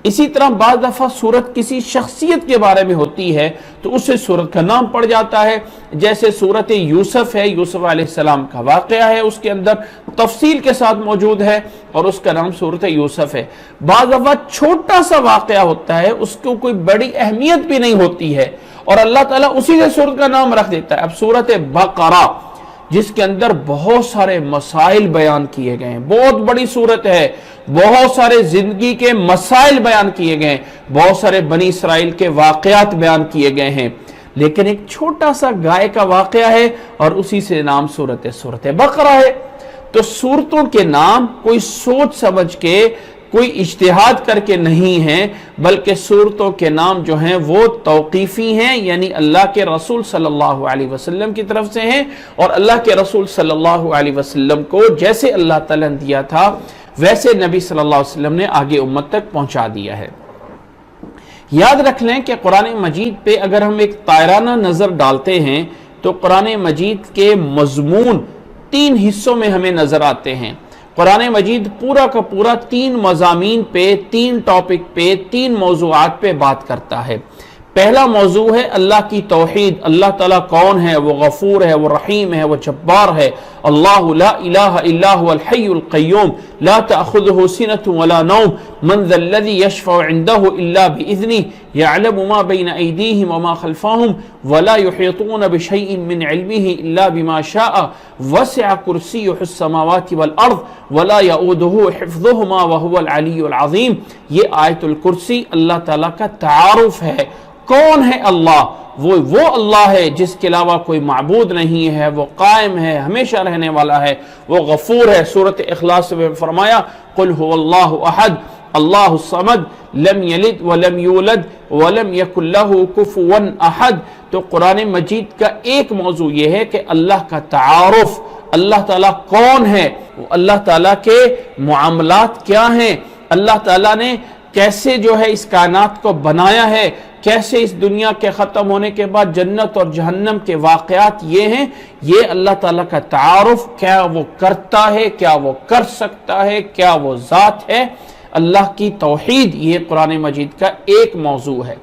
اسی طرح بعض دفعہ سورت کسی شخصیت کے بارے میں ہوتی ہے تو اس سے سورت کا نام پڑ جاتا ہے، جیسے سورت یوسف ہے، یوسف علیہ السلام کا واقعہ ہے، اس کے اندر تفصیل کے ساتھ موجود ہے اور اس کا نام سورت یوسف ہے. بعض دفعہ چھوٹا سا واقعہ ہوتا ہے، اس کو کوئی بڑی اہمیت بھی نہیں ہوتی ہے اور اللہ تعالیٰ اسی سے سورت کا نام رکھ دیتا ہے. اب سورت بقرہ جس کے اندر بہت سارے مسائل بیان کیے گئے ہیں، بہت بڑی سورت ہے، بہت سارے زندگی کے مسائل بیان کیے گئے ہیں، بہت سارے بنی اسرائیل کے واقعات بیان کیے گئے ہیں، لیکن ایک چھوٹا سا گائے کا واقعہ ہے اور اسی سے نام سورت بقرہ ہے. تو سورتوں کے نام کوئی سوچ سمجھ کے، کوئی اجتہاد کر کے نہیں ہیں، بلکہ سورتوں کے نام جو ہیں وہ توقیفی ہیں، یعنی اللہ کے رسول صلی اللہ علیہ وسلم کی طرف سے ہیں، اور اللہ کے رسول صلی اللہ علیہ وسلم کو جیسے اللہ تعالیٰ نے دیا تھا ویسے نبی صلی اللہ علیہ وسلم نے آگے امت تک پہنچا دیا ہے. یاد رکھ لیں کہ قرآن مجید پہ اگر ہم ایک طائرانہ نظر ڈالتے ہیں تو قرآن مجید کے مضمون 3 حصوں میں ہمیں نظر آتے ہیں. قرآن مجید پورا کا پورا 3 مضامین پہ، 3 ٹاپک پہ، 3 موضوعات پہ بات کرتا ہے. پہلا موضوع ہے اللہ کی توحید، اللہ تعالیٰ کون ہے، وہ غفور ہے، وہ رحیم ہے، وہ جبار ہے. اللہ لا الہ الا هو الحی القیوم لا تأخذه سنة ولا نوم من ذا الذي يشفع عنده الا بإذنه يعلم ما بين أيديهم وما خلفهم ولا يحيطون بشيء من علمه الا بما شاء وسع كرسيه السماوات والارض ولا يؤوده حفظهما وهو العلی العظیم. یہ آیت الکرسی اللہ تعالیٰ کا تعارف ہے. کون ہے اللہ؟ وہ اللہ ہے جس کے علاوہ کوئی معبود نہیں ہے، وہ قائم ہے، ہمیشہ رہنے والا ہے، وہ غفور ہے. سورت اخلاص میں فرمایا قل هو اللہ احد اللہ الصمد لم یلد ولم یولد ولم یکن له کفوا احد. تو قرآن مجید کا ایک موضوع یہ ہے کہ اللہ کا تعارف، اللہ تعالیٰ کون ہے، اللہ تعالیٰ کے معاملات کیا ہیں، اللہ تعالیٰ نے کیسے جو ہے اس کائنات کو بنایا ہے، کیسے اس دنیا کے ختم ہونے کے بعد جنت اور جہنم کے واقعات یہ ہیں. یہ اللہ تعالیٰ کا تعارف، کیا وہ کرتا ہے، کیا وہ کر سکتا ہے، کیا وہ ذات ہے. اللہ کی توحید یہ قرآن مجید کا ایک موضوع ہے.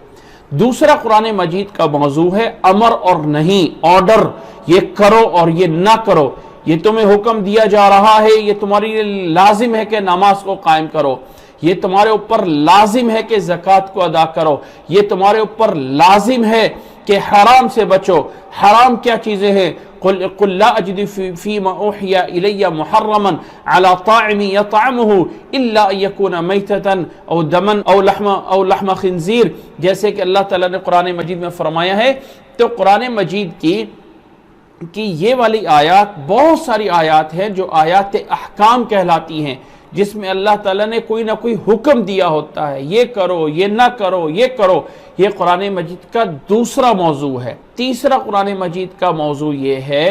دوسرا قرآن مجید کا موضوع ہے امر اور نہیں، آرڈر، یہ کرو اور یہ نہ کرو. یہ تمہیں حکم دیا جا رہا ہے، یہ تمہاری لازم ہے کہ نماز کو قائم کرو، یہ تمہارے اوپر لازم ہے کہ زکوٰۃ کو ادا کرو، یہ تمہارے اوپر لازم ہے کہ حرام سے بچو. حرام کیا چیزیں ہیں؟ قل لا اجد فيما اوحي الي محرما على طاعم يطعمه الا ان يكون ميتة او دما او لحم خنزير. جیسے کہ اللہ تعالیٰ نے قرآن مجید میں فرمایا ہے. تو قرآن مجید کی یہ والی آیات، بہت ساری آیات ہیں جو آیات احکام کہلاتی ہیں، جس میں اللہ تعالیٰ نے کوئی نہ کوئی حکم دیا ہوتا ہے، یہ کرو، یہ نہ کرو، یہ کرو. یہ قرآن مجید کا دوسرا موضوع ہے. تیسرا قرآن مجید کا موضوع یہ ہے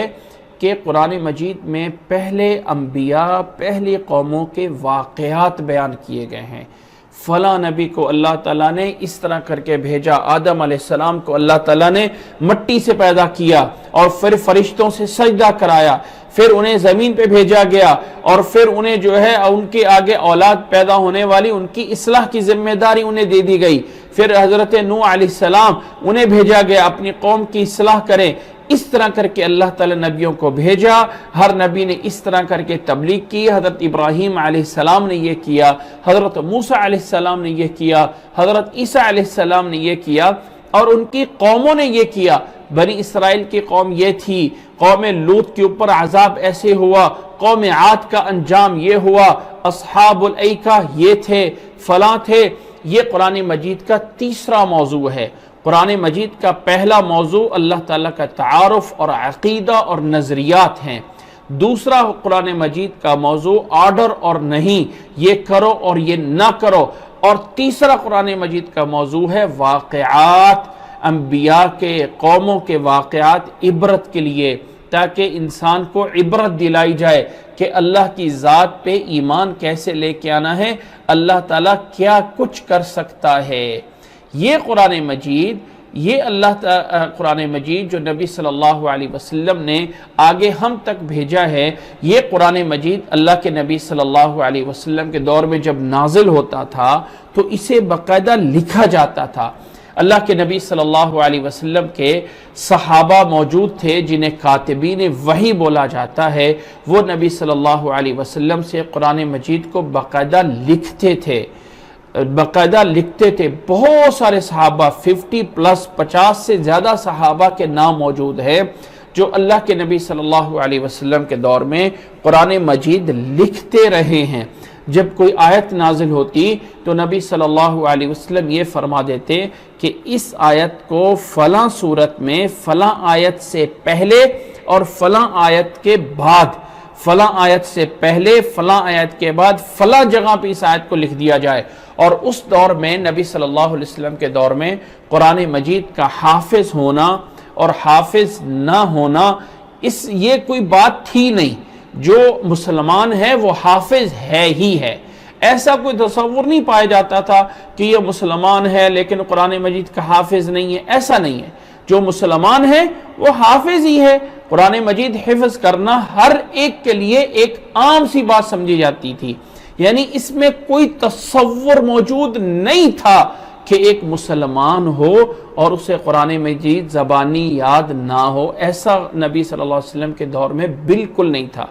کہ قرآن مجید میں پہلے انبیاء، پہلی قوموں کے واقعات بیان کیے گئے ہیں. فلاں نبی کو اللہ تعالیٰ نے اس طرح کر کے بھیجا، آدم علیہ السلام کو اللہ تعالیٰ نے مٹی سے پیدا کیا اور پھر فرشتوں سے سجدہ کرایا، پھر انہیں زمین پہ بھیجا گیا اور پھر انہیں جو ہے ان کے آگے اولاد پیدا ہونے والی ان کی اصلاح کی ذمہ داری انہیں دے دی گئی. پھر حضرت نوح علیہ السلام انہیں بھیجا گیا اپنی قوم کی اصلاح کریں. اس طرح کر کے اللہ تعالیٰ نبیوں کو بھیجا، ہر نبی نے اس طرح کر کے تبلیغ کی. حضرت ابراہیم علیہ السلام نے یہ کیا، حضرت موسیٰ علیہ السلام نے یہ کیا، حضرت عیسیٰ علیہ السلام نے یہ کیا اور ان کی قوموں نے یہ کیا. بنی اسرائیل کی قوم یہ تھی، قوم لوط کے اوپر عذاب ایسے ہوا، قوم عاد کا انجام یہ ہوا، اصحاب الایکہ یہ تھے، فلاں تھے. یہ قرآن مجید کا تیسرا موضوع ہے. قرآن مجید کا پہلا موضوع اللہ تعالیٰ کا تعارف اور عقیدہ اور نظریات ہیں. دوسرا قرآن مجید کا موضوع آرڈر اور نہیں، یہ کرو اور یہ نہ کرو. اور تیسرا قرآن مجید کا موضوع ہے واقعات، انبیاء کے، قوموں کے واقعات عبرت کے لیے، تاکہ انسان کو عبرت دلائی جائے کہ اللہ کی ذات پہ ایمان کیسے لے کے آنا ہے، اللہ تعالیٰ کیا کچھ کر سکتا ہے۔ یہ قرآن مجید، یہ قرآن مجید جو نبی صلی اللہ علیہ وسلم نے آگے ہم تک بھیجا ہے، یہ قرآن مجید اللہ کے نبی صلی اللہ علیہ وسلم کے دور میں جب نازل ہوتا تھا تو اسے باقاعدہ لکھا جاتا تھا۔ اللہ کے نبی صلی اللہ علیہ وسلم کے صحابہ موجود تھے جنہیں کاتبین وحی بولا جاتا ہے، وہ نبی صلی اللہ علیہ وسلم سے قرآن مجید کو باقاعدہ لکھتے تھے، بہت سارے صحابہ 50 سے زیادہ صحابہ کے نام موجود ہیں جو اللہ کے نبی صلی اللہ علیہ وسلم کے دور میں قرآن مجید لکھتے رہے ہیں۔ جب کوئی آیت نازل ہوتی تو نبی صلی اللہ علیہ وسلم یہ فرما دیتے کہ اس آیت کو فلاں صورت میں فلاں آیت سے پہلے اور فلاں آیت کے بعد، فلاں آیت سے پہلے فلاں آیت کے بعد فلاں جگہ پہ اس آیت کو لکھ دیا جائے۔ اور اس دور میں نبی صلی اللہ علیہ وسلم کے دور میں قرآن مجید کا حافظ ہونا اور حافظ نہ ہونا یہ کوئی بات تھی نہیں۔ جو مسلمان ہے وہ حافظ ہے ہی ہے، ایسا کوئی تصور نہیں پایا جاتا تھا کہ یہ مسلمان ہے لیکن قرآن مجید کا حافظ نہیں ہے، ایسا نہیں ہے۔ جو مسلمان ہے وہ حافظ ہی ہے۔ قرآن مجید حفظ کرنا ہر ایک کے لیے ایک عام سی بات سمجھی جاتی تھی، یعنی اس میں کوئی تصور موجود نہیں تھا کہ ایک مسلمان ہو اور اسے قرآن مجید زبانی یاد نہ ہو، ایسا نبی صلی اللہ علیہ وسلم کے دور میں بالکل نہیں تھا۔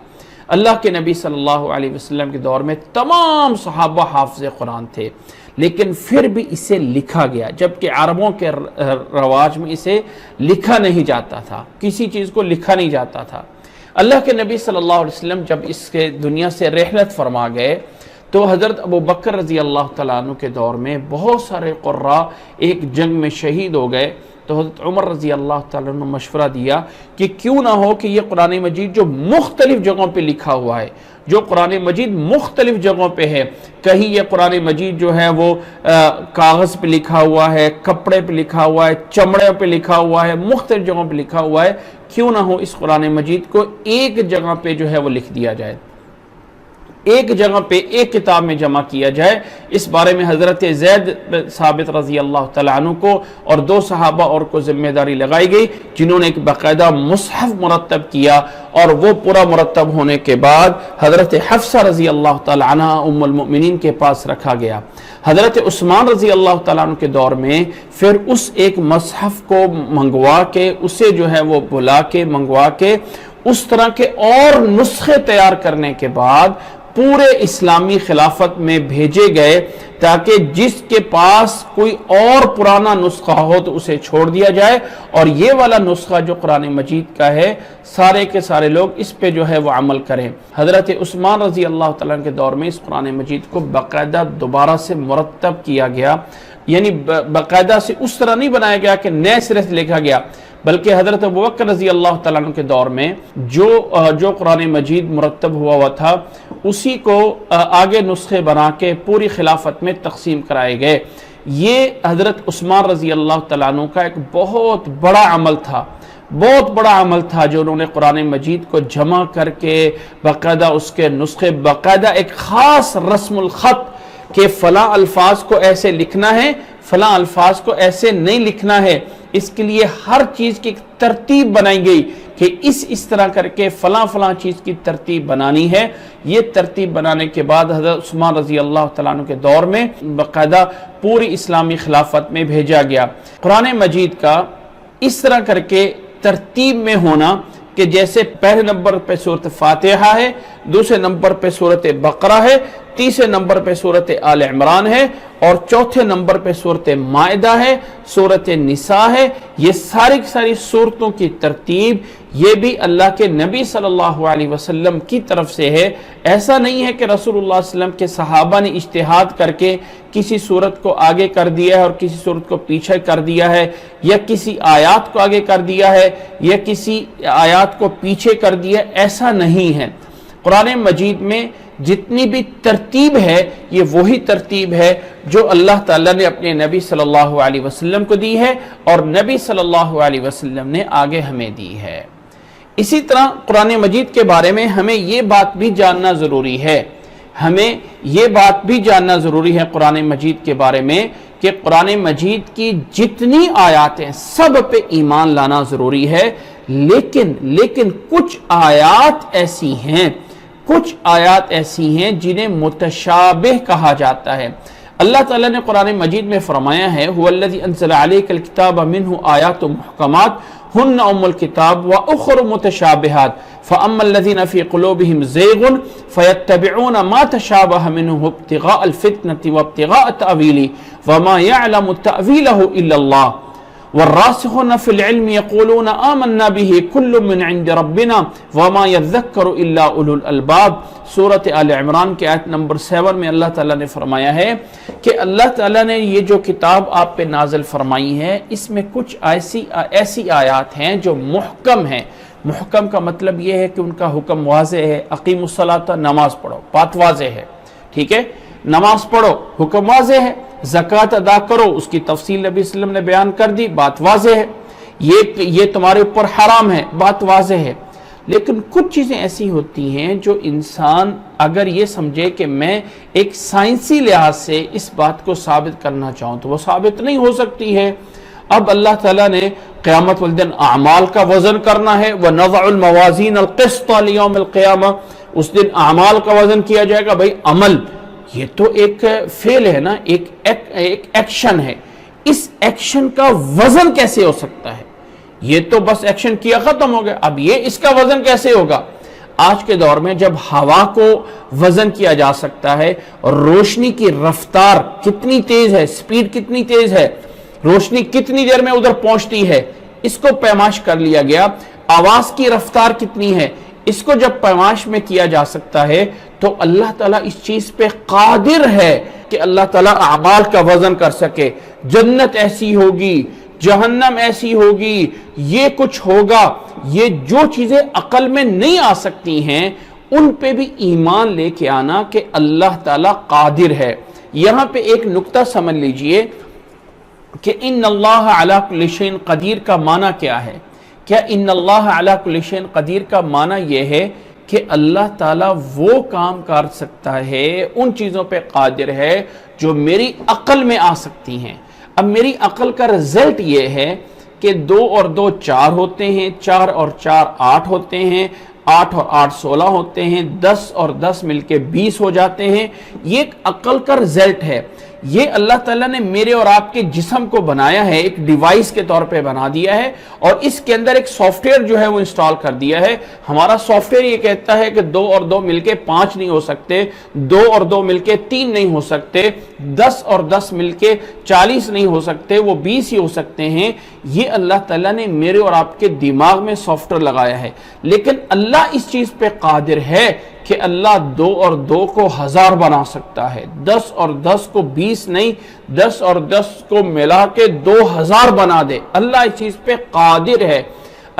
اللہ کے نبی صلی اللہ علیہ وسلم کے دور میں تمام صحابہ حافظ قرآن تھے، لیکن پھر بھی اسے لکھا گیا، جبکہ عربوں کے رواج میں اسے لکھا نہیں جاتا تھا، کسی چیز کو لکھا نہیں جاتا تھا۔ اللہ کے نبی صلی اللہ علیہ وسلم جب اس کے دنیا سے رحلت فرما گئے تو حضرت ابو بکر رضی اللہ تعالیٰ عنہ کے دور میں بہت سارے قراء ایک جنگ میں شہید ہو گئے، تو حضرت عمر رضی اللہ تعالیٰ عنہ مشورہ دیا کہ کیوں نہ ہو کہ یہ قرآن مجید جو مختلف جگہوں پہ لکھا ہوا ہے، جو قرآن مجید مختلف جگہوں پہ ہے، کہیں یہ قرآن مجید جو ہے وہ کاغذ پہ لکھا ہوا ہے، کپڑے پہ لکھا ہوا ہے، چمڑے پہ لکھا ہوا ہے، مختلف جگہوں پہ لکھا ہوا ہے، کیوں نہ ہو اس قرآن مجید کو ایک جگہ پہ جو ہے وہ لکھ دیا جائے، ایک جگہ پہ ایک کتاب میں جمع کیا جائے۔ اس بارے میں حضرت زید ثابت رضی اللہ تعالیٰ عنہ کو اور 2 صحابہ اور کو ذمہ داری لگائی گئی، جنہوں نے ایک باقاعدہ مصحف مرتب کیا، اور وہ پورا مرتب ہونے کے بعد حضرت حفصہ رضی اللہ تعالیٰ عنہ ام المؤمنین کے پاس رکھا گیا۔ حضرت عثمان رضی اللہ تعالیٰ عنہ کے دور میں پھر اس ایک مصحف کو منگوا کے، اسے جو ہے وہ بلا کے منگوا کے اس طرح کے اور نسخے تیار کرنے کے بعد پورے اسلامی خلافت میں بھیجے گئے، تاکہ جس کے پاس کوئی اور پرانا نسخہ ہو تو اسے چھوڑ دیا جائے، اور یہ والا نسخہ جو قرآن مجید کا ہے سارے کے سارے لوگ اس پہ جو ہے وہ عمل کریں۔ حضرت عثمان رضی اللہ تعالیٰ کے دور میں اس قرآن مجید کو باقاعدہ دوبارہ سے مرتب کیا گیا، یعنی باقاعدہ سے اس طرح نہیں بنایا گیا کہ نئے سرے سے لکھا گیا، بلکہ حضرت ابوبکر رضی اللہ تعالیٰ عنہ کے دور میں جو قرآن مجید مرتب ہوا تھا اسی کو آگے نسخے بنا کے پوری خلافت میں تقسیم کرائے گئے۔ یہ حضرت عثمان رضی اللہ تعالیٰ عنہ کا ایک بہت بڑا عمل تھا، بہت بڑا عمل تھا، جو انہوں نے قرآن مجید کو جمع کر کے باقاعدہ اس کے نسخے، باقاعدہ ایک خاص رسم الخط کہ فلاں الفاظ کو ایسے لکھنا ہے، فلاں الفاظ کو ایسے نہیں لکھنا ہے، اس کے لیے ہر چیز کی ایک ترتیب بنائی گئی کہ اس طرح کر کے فلاں چیز کی ترتیب بنانی ہے۔ یہ ترتیب بنانے کے بعد حضرت عثمان رضی اللہ تعالیٰ عنہ کے دور میں باقاعدہ پوری اسلامی خلافت میں بھیجا گیا۔ قرآن مجید کا اس طرح کر کے ترتیب میں ہونا کہ جیسے پہلے نمبر پہ سورۃ فاتحہ ہے، دوسرے نمبر پہ سورۃ بقرہ ہے، تیسرے نمبر پہ سورۃ آل عمران ہے، اور چوتھے نمبر پہ سورۃ مائدہ ہے، سورۃ نساء ہے۔ یہ ساری کی ساری سورتوں کی ترتیب یہ بھی اللہ کے نبی صلی اللہ علیہ وسلم کی طرف سے ہے۔ ایسا نہیں ہے کہ رسول اللہ صلی اللہ علیہ وسلم کے صحابہ نے اجتہاد کر کے کسی سورت کو آگے کر دیا ہے اور کسی سورت کو پیچھے کر دیا ہے، یا کسی آیات کو آگے کر دیا ہے یا کسی آیات کو پیچھے کر دیا ہے، ایسا نہیں ہے۔ قرآن مجید میں جتنی بھی ترتیب ہے یہ وہی ترتیب ہے جو اللہ تعالیٰ نے اپنے نبی صلی اللہ علیہ وسلم کو دی ہے اور نبی صلی اللہ علیہ وسلم نے آگے ہمیں دی ہے۔ اسی طرح قرآن مجید کے بارے میں ہمیں یہ بات بھی جاننا ضروری ہے، ہمیں یہ بات بھی جاننا ضروری ہے قرآن مجید کے بارے میں کہ قرآن مجید کی جتنی آیات ہیں سب پہ ایمان لانا ضروری ہے، لیکن کچھ آیات ایسی ہیں جنہیں متشابہ کہا جاتا ہے۔ اللہ تعالیٰ نے قرآن مجید میں فرمایا ہے هُوَ الَّذِي أَنزَلَ عَلَيْكَ الْكِتَابَ مِنْهُ آيَاتٌ مُحْكَمَاتٌ هُنَّ أُمُّ الْكِتَابِ وَأُخَرُ مُتَشَابِهَاتٌ فَأَمَّا الَّذِينَ فِي قُلُوبِهِمْ زَيْغٌ فَيَتَّبِعُونَ مَا تَشَابَهَ مِنْهُ ابْتِغَاءَ الْفِتْنَةِ وَابْتِغَاءَ تَأْوِيلِهِ وَمَا يَعْلَمُ تَأْوِيلَهُ إِلَّا اللَّهُ والراسخون في العلم يقولون آمنا به كل من عند ربنا وما يذكر الا اولو الالباب۔ سورۃ آل عمران کے آیت نمبر 7 میں اللہ تعالیٰ نے فرمایا ہے کہ اللہ تعالیٰ نے یہ جو کتاب آپ پہ نازل فرمائی ہے اس میں کچھ ایسی آیات ہیں جو محکم ہیں۔ محکم کا مطلب یہ ہے کہ ان کا حکم واضح ہے، اقیموا الصلاۃ، نماز پڑھو، بات واضح ہے، ٹھیک ہے، نماز پڑھو، حکم واضح ہے، زکوٰۃ ادا کرو، اس کی تفصیل نبی صلی اللہ علیہ وسلم نے بیان کر دی، بات واضح ہے، یہ تمہارے اوپر حرام ہے، بات واضح ہے۔ لیکن کچھ چیزیں ایسی ہوتی ہیں جو انسان اگر یہ سمجھے کہ میں ایک سائنسی لحاظ سے اس بات کو ثابت کرنا چاہوں تو وہ ثابت نہیں ہو سکتی ہے۔ اب اللہ تعالیٰ نے قیامت والدن اعمال کا وزن کرنا ہے، وَنَضَعُ الْمَوَازِينَ الْقِسْطَ لِيَوْمِ الْقِيَامَةِ، اس دن اعمال کا وزن کیا جائے گا۔ بھائی عمل یہ تو ایک فعل ہے نا، ایک ایکشن ہے، اس ایکشن کا وزن کیسے ہو سکتا ہے؟ یہ تو بس ایکشن کیا ختم ہو گیا، اب یہ اس کا وزن کیسے ہوگا؟ آج کے دور میں جب ہوا کو وزن کیا جا سکتا ہے اور روشنی کی رفتار کتنی تیز ہے، سپیڈ کتنی تیز ہے، روشنی کتنی دیر میں ادھر پہنچتی ہے، اس کو پیمائش کر لیا گیا۔ آواز کی رفتار کتنی ہے، اس کو جب پیمائش میں کیا جا سکتا ہے تو اللہ تعالیٰ اس چیز پہ قادر ہے کہ اللہ تعالیٰ اعمال کا وزن کر سکے۔ جنت ایسی ہوگی، جہنم ایسی ہوگی، یہ کچھ ہوگا، یہ جو چیزیں عقل میں نہیں آ سکتی ہیں ان پہ بھی ایمان لے کے آنا کہ اللہ تعالیٰ قادر ہے۔ یہاں پہ ایک نقطہ سمجھ لیجئے کہ ان اللہ علی کل شیء قدیر کا معنی کیا ہے؟ کیا ان اللہ علی کل شیء قدیر کا معنی یہ ہے کہ اللہ تعالیٰ وہ کام کر سکتا ہے، ان چیزوں پہ قادر ہے جو میری عقل میں آ سکتی ہیں؟ اب میری عقل کا رزلٹ یہ ہے کہ 2 اور 2 4 ہوتے ہیں، 4 اور 4 8 ہوتے ہیں، 8 اور 8 16 ہوتے ہیں، 10 اور 10 مل کے 20 ہو جاتے ہیں۔ یہ ایک عقل کا رزلٹ ہے۔ یہ اللہ تعالیٰ نے میرے اور آپ کے جسم کو بنایا ہے، ایک ڈیوائس کے طور پہ بنا دیا ہے، اور اس کے اندر ایک سافٹ ویئر جو ہے وہ انسٹال کر دیا ہے۔ ہمارا سافٹ ویئر یہ کہتا ہے کہ 2 اور 2 مل کے 5 نہیں ہو سکتے، 2 اور 2 مل کے 3 نہیں ہو سکتے، 10 اور 10 مل کے 40 نہیں ہو سکتے، وہ 20 ہی ہو سکتے ہیں۔ یہ اللہ تعالیٰ نے میرے اور آپ کے دماغ میں سافٹ ویئر لگایا ہے، لیکن اللہ اس چیز پہ قادر ہے کہ اللہ 2 اور 2 کو 1000 بنا سکتا ہے، 10 اور 10 کو 20 نہیں، 10 اور 10 کو ملا کے 2000 بنا دے۔ اللہ اس چیز پہ قادر ہے۔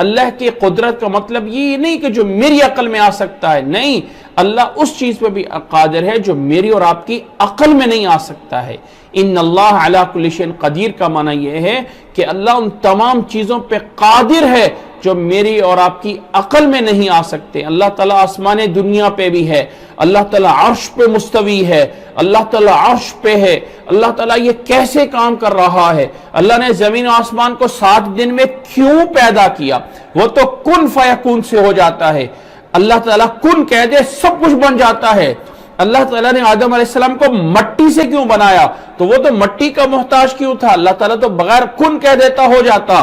اللہ کی قدرت کا مطلب یہ نہیں کہ جو میری عقل میں آ سکتا ہے، نہیں، اللہ اس چیز پہ بھی قادر ہے جو میری اور آپ کی عقل میں نہیں آ سکتا ہے۔ ان اللہ علی کل شیء قدیر کا معنی یہ ہے کہ اللہ ان تمام چیزوں پہ قادر ہے جو میری اور آپ کی عقل میں نہیں آ سکتے۔ اللہ تعالیٰ آسمان دنیا پہ بھی ہے، اللہ تعالیٰ عرش پہ مستوی ہے، اللہ تعالیٰ عرش پہ ہے۔ اللہ تعالیٰ یہ کیسے کام کر رہا ہے؟ اللہ نے زمین و آسمان کو 7 دن میں کیوں پیدا کیا؟ وہ تو کن فیکون سے ہو جاتا ہے۔ اللہ تعالیٰ کن کہہ دے سب کچھ بن جاتا ہے۔ اللہ تعالیٰ نے آدم علیہ السلام کو مٹی سے کیوں بنایا؟ تو وہ تو مٹی کا محتاج کیوں تھا؟ اللہ تعالیٰ تو بغیر کن کہہ دیتا ہو جاتا۔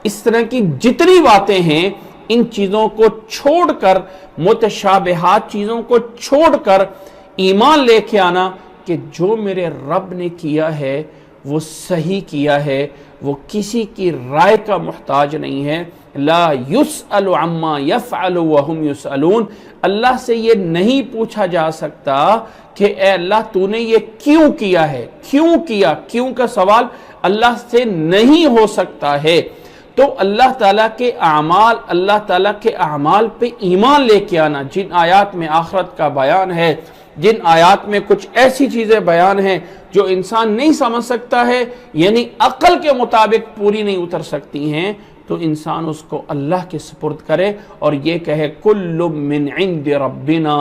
اس طرح کی جتنی باتیں ہیں ان چیزوں کو چھوڑ کر، متشابہات چیزوں کو چھوڑ کر ایمان لے کے آنا کہ جو میرے رب نے کیا ہے وہ صحیح کیا ہے، وہ کسی کی رائے کا محتاج نہیں ہے۔ لا یسأل عما یفعل وہم یسألون، اللہ سے یہ نہیں پوچھا جا سکتا کہ اے اللہ تو نے یہ کیوں کیا ہے، کیوں کیا؟ کیوں کا سوال اللہ سے نہیں ہو سکتا ہے۔ تو اللہ تعالیٰ کے اعمال، اللہ تعالیٰ کے اعمال پہ ایمان لے کے آنا، جن آیات میں آخرت کا بیان ہے، جن آیات میں کچھ ایسی چیزیں بیان ہیں جو انسان نہیں سمجھ سکتا ہے، یعنی عقل کے مطابق پوری نہیں اتر سکتی ہیں، تو انسان اس کو اللہ کے سپرد کرے اور یہ کہے کل من عند ربنا،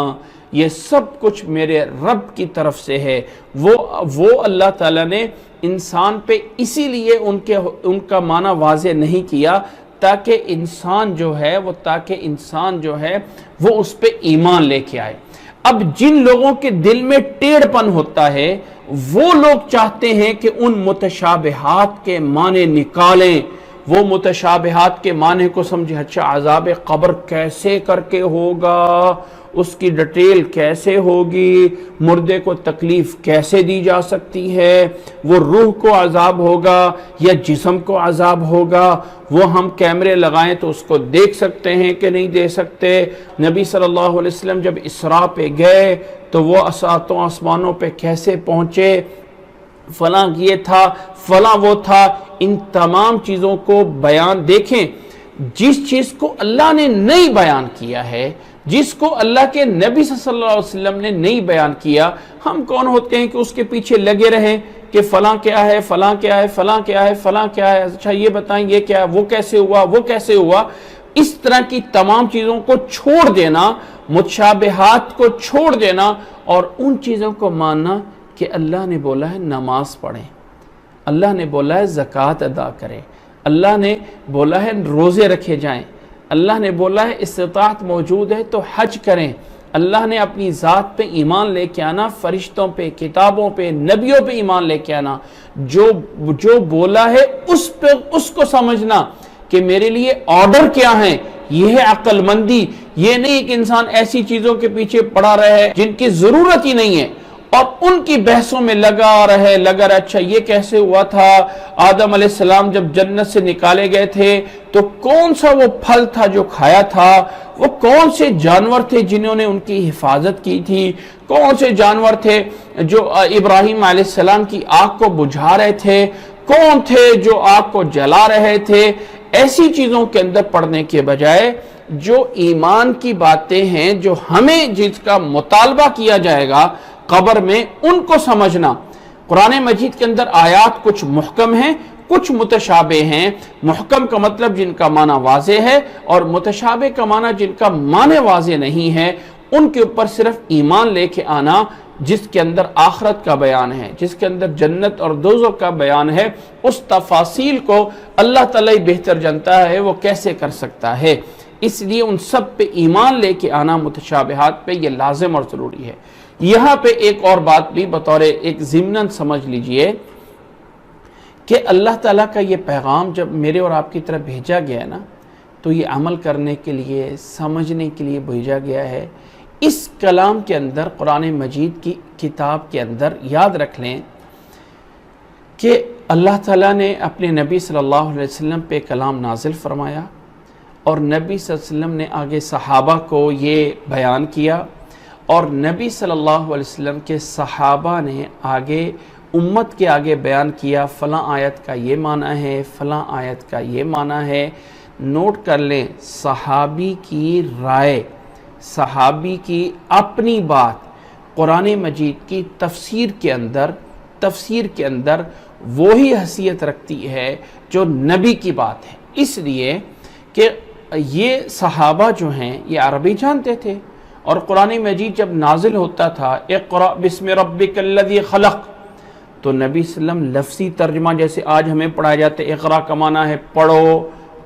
یہ سب کچھ میرے رب کی طرف سے ہے۔ وہ اللہ تعالیٰ نے انسان پہ اسی لیے ان کا معنی واضح نہیں کیا تاکہ انسان جو ہے وہ اس پہ ایمان لے کے آئے۔ اب جن لوگوں کے دل میں ٹیڑھ پن ہوتا ہے وہ لوگ چاہتے ہیں کہ ان متشابہات کے معنی نکالیں، وہ متشابہات کے معنی کو سمجھے، اچھا عذاب قبر کیسے کر کے ہوگا، اس کی ڈیٹیل کیسے ہوگی، مردے کو تکلیف کیسے دی جا سکتی ہے، وہ روح کو عذاب ہوگا یا جسم کو عذاب ہوگا، وہ ہم کیمرے لگائیں تو اس کو دیکھ سکتے ہیں کہ نہیں دیکھ سکتے۔ نبی صلی اللہ علیہ وسلم جب اسراء پہ گئے تو وہ ساتوں آسمانوں پہ کیسے پہنچے، فلاں یہ تھا فلاں وہ تھا، ان تمام چیزوں کو بیان دیکھیں۔ جس چیز کو اللہ نے نہیں بیان کیا ہے، جس کو اللہ کے نبی صلی اللہ علیہ وسلم نے نہیں بیان کیا، ہم کون ہوتے ہیں کہ اس کے پیچھے لگے رہیں کہ فلاں کیا ہے، فلاں کیا ہے، فلاں کیا ہے، فلاں کیا ہے، اچھا یہ بتائیں یہ کیا ہے، وہ کیسے ہوا، وہ کیسے ہوا۔ اس طرح کی تمام چیزوں کو چھوڑ دینا، متشابہات کو چھوڑ دینا اور ان چیزوں کو ماننا کہ اللہ نے بولا ہے نماز پڑھیں، اللہ نے بولا ہے زکوٰۃ ادا کریں، اللہ نے بولا ہے روزے رکھے جائیں، اللہ نے بولا ہے استطاعت موجود ہے تو حج کریں، اللہ نے اپنی ذات پہ ایمان لے کے آنا، فرشتوں پہ، کتابوں پہ، نبیوں پہ ایمان لے کے آنا، جو بولا ہے اس کو سمجھنا کہ میرے لیے آرڈر کیا ہیں، یہ ہے عقل مندی۔ یہ نہیں کہ انسان ایسی چیزوں کے پیچھے پڑا رہے جن کی ضرورت ہی نہیں ہے اور ان کی بحثوں میں لگا رہے۔ اچھا یہ کیسے ہوا تھا، آدم علیہ السلام جب جنت سے نکالے گئے تھے تو کون سا وہ پھل تھا جو کھایا تھا، وہ کون سے جانور تھے جنہوں نے ان کی حفاظت کی تھی، کون سے جانور تھے جو ابراہیم علیہ السلام کی آگ کو بجھا رہے تھے، کون تھے جو آگ کو جلا رہے تھے۔ ایسی چیزوں کے اندر پڑھنے کے بجائے جو ایمان کی باتیں ہیں، جو ہمیں جس کا مطالبہ کیا جائے گا قبر میں، ان کو سمجھنا۔ قرآن مجید کے اندر آیات کچھ محکم ہیں، کچھ متشابہ ہیں۔ محکم کا مطلب جن کا معنی واضح ہے، اور متشابہ کا معنی جن کا معنی واضح نہیں ہے، ان کے اوپر صرف ایمان لے کے آنا، جس کے اندر آخرت کا بیان ہے، جس کے اندر جنت اور دوزخ کا بیان ہے۔ اس تفاصیل کو اللہ تعالیٰ بہتر جانتا ہے وہ کیسے کر سکتا ہے، اس لیے ان سب پہ ایمان لے کے آنا، متشابہات پہ، یہ لازم اور ضروری ہے۔ یہاں پہ ایک اور بات بھی بطور ایک ضمناً سمجھ لیجئے کہ اللہ تعالیٰ کا یہ پیغام جب میرے اور آپ کی طرف بھیجا گیا ہے نا، تو یہ عمل کرنے کے لیے، سمجھنے کے لیے بھیجا گیا ہے۔ اس کلام کے اندر، قرآن مجید کی کتاب کے اندر یاد رکھ لیں کہ اللہ تعالیٰ نے اپنے نبی صلی اللہ علیہ وسلم پہ کلام نازل فرمایا، اور نبی صلی اللہ علیہ وسلم نے آگے صحابہ کو یہ بیان کیا، اور نبی صلی اللہ علیہ وسلم کے صحابہ نے آگے امت کے آگے بیان کیا، فلاں آیت کا یہ معنی ہے، فلاں آیت کا یہ معنی ہے۔ نوٹ کر لیں، صحابی کی رائے، صحابی کی اپنی بات قرآن مجید کی تفسیر کے اندر وہی حیثیت رکھتی ہے جو نبی کی بات ہے، اس لیے کہ یہ صحابہ جو ہیں یہ عربی جانتے تھے، اور قرآن مجید جب نازل ہوتا تھا اقرأ بسم ربک الذی خلق، تو نبی صلی اللہ علیہ وسلم لفظی ترجمہ جیسے آج ہمیں پڑھائے جاتے، اقرأ کا معنی ہے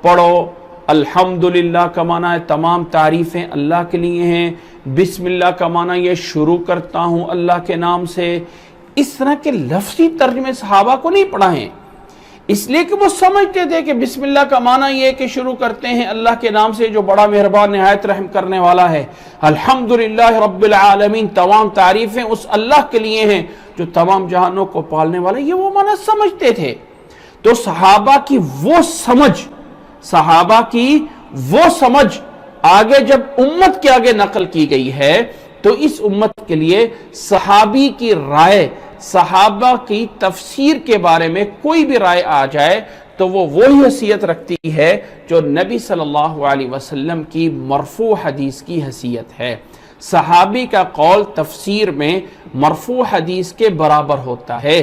پڑھو، الحمدللہ کا معنی ہے تمام تعریفیں اللہ کے لیے ہیں، بسم اللہ کا معنی یہ شروع کرتا ہوں اللہ کے نام سے۔ اس طرح کے لفظی ترجمے صحابہ کو نہیں پڑھائیں، اس لیے کہ وہ سمجھتے تھے کہ بسم اللہ کا معنی یہ کہ شروع کرتے ہیں اللہ کے نام سے جو بڑا مہربان نہایت رحم کرنے والا ہے، الحمدللہ رب العالمین، تمام تعریفیں اس اللہ کے لیے ہیں جو تمام جہانوں کو پالنے والا ہے، یہ وہ معنی سمجھتے تھے۔ تو صحابہ کی وہ سمجھ آگے جب امت کے آگے نقل کی گئی ہے، تو اس امت کے لیے صحابی کی رائے، صحابہ کی تفسیر کے بارے میں کوئی بھی رائے آ جائے تو وہ وہی حیثیت رکھتی ہے جو نبی صلی اللہ علیہ وسلم کی مرفوع حدیث کی حیثیت ہے۔ صحابی کا قول تفسیر میں مرفوع حدیث کے برابر ہوتا ہے۔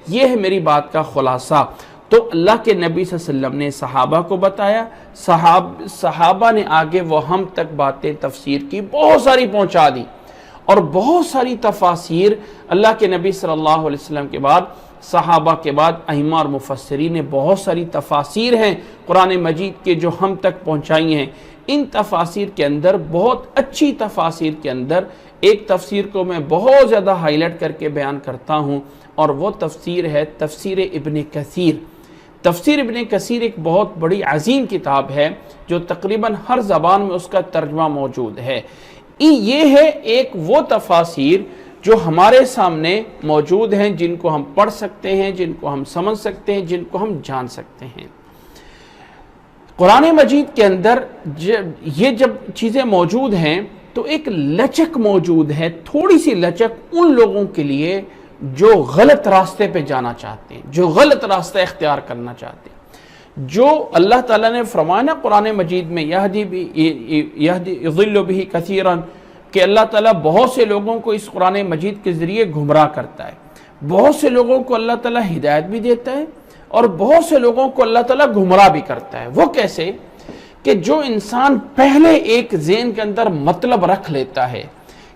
یہ ہے میری بات کا خلاصہ۔ تو اللہ کے نبی صلی اللہ علیہ وسلم نے صحابہ کو بتایا، صحابہ نے آگے وہ ہم تک باتیں تفسیر کی بہت ساری پہنچا دی، اور بہت ساری تفاسیر اللہ کے نبی صلی اللہ علیہ وسلم کے بعد، صحابہ کے بعد ائمہ اور مفسرین نے بہت ساری تفاسیر ہیں قرآن مجید کے جو ہم تک پہنچائی ہیں۔ ان تفاسیر کے اندر، بہت اچھی تفاسیر کے اندر، ایک تفسیر کو میں بہت زیادہ ہائی لائٹ کر کے بیان کرتا ہوں، اور وہ تفسیر ہے تفسیر ابن کثیر۔ تفسیر ابن کثیر ایک بہت بڑی عظیم کتاب ہے جو تقریباً ہر زبان میں اس کا ترجمہ موجود ہے۔ یہ ہے ایک وہ تفاسیر جو ہمارے سامنے موجود ہیں، جن کو ہم پڑھ سکتے ہیں، جن کو ہم سمجھ سکتے ہیں، جن کو ہم جان سکتے ہیں۔ قرآن مجید کے اندر یہ جب چیزیں موجود ہیں تو ایک لچک موجود ہے، تھوڑی سی لچک ان لوگوں کے لیے جو غلط راستے پہ جانا چاہتے ہیں، جو غلط راستہ اختیار کرنا چاہتے ہیں۔ جو اللہ تعالیٰ نے فرمایا نا قرآن مجید میں یضل بہ کثیرا، کہ اللہ تعالیٰ بہت سے لوگوں کو اس قرآن مجید کے ذریعے گمراہ کرتا ہے، بہت سے لوگوں کو اللہ تعالیٰ ہدایت بھی دیتا ہے، اور بہت سے لوگوں کو اللہ تعالیٰ گمراہ بھی کرتا ہے۔ وہ کیسے؟ کہ جو انسان پہلے ایک ذہن کے اندر مطلب رکھ لیتا ہے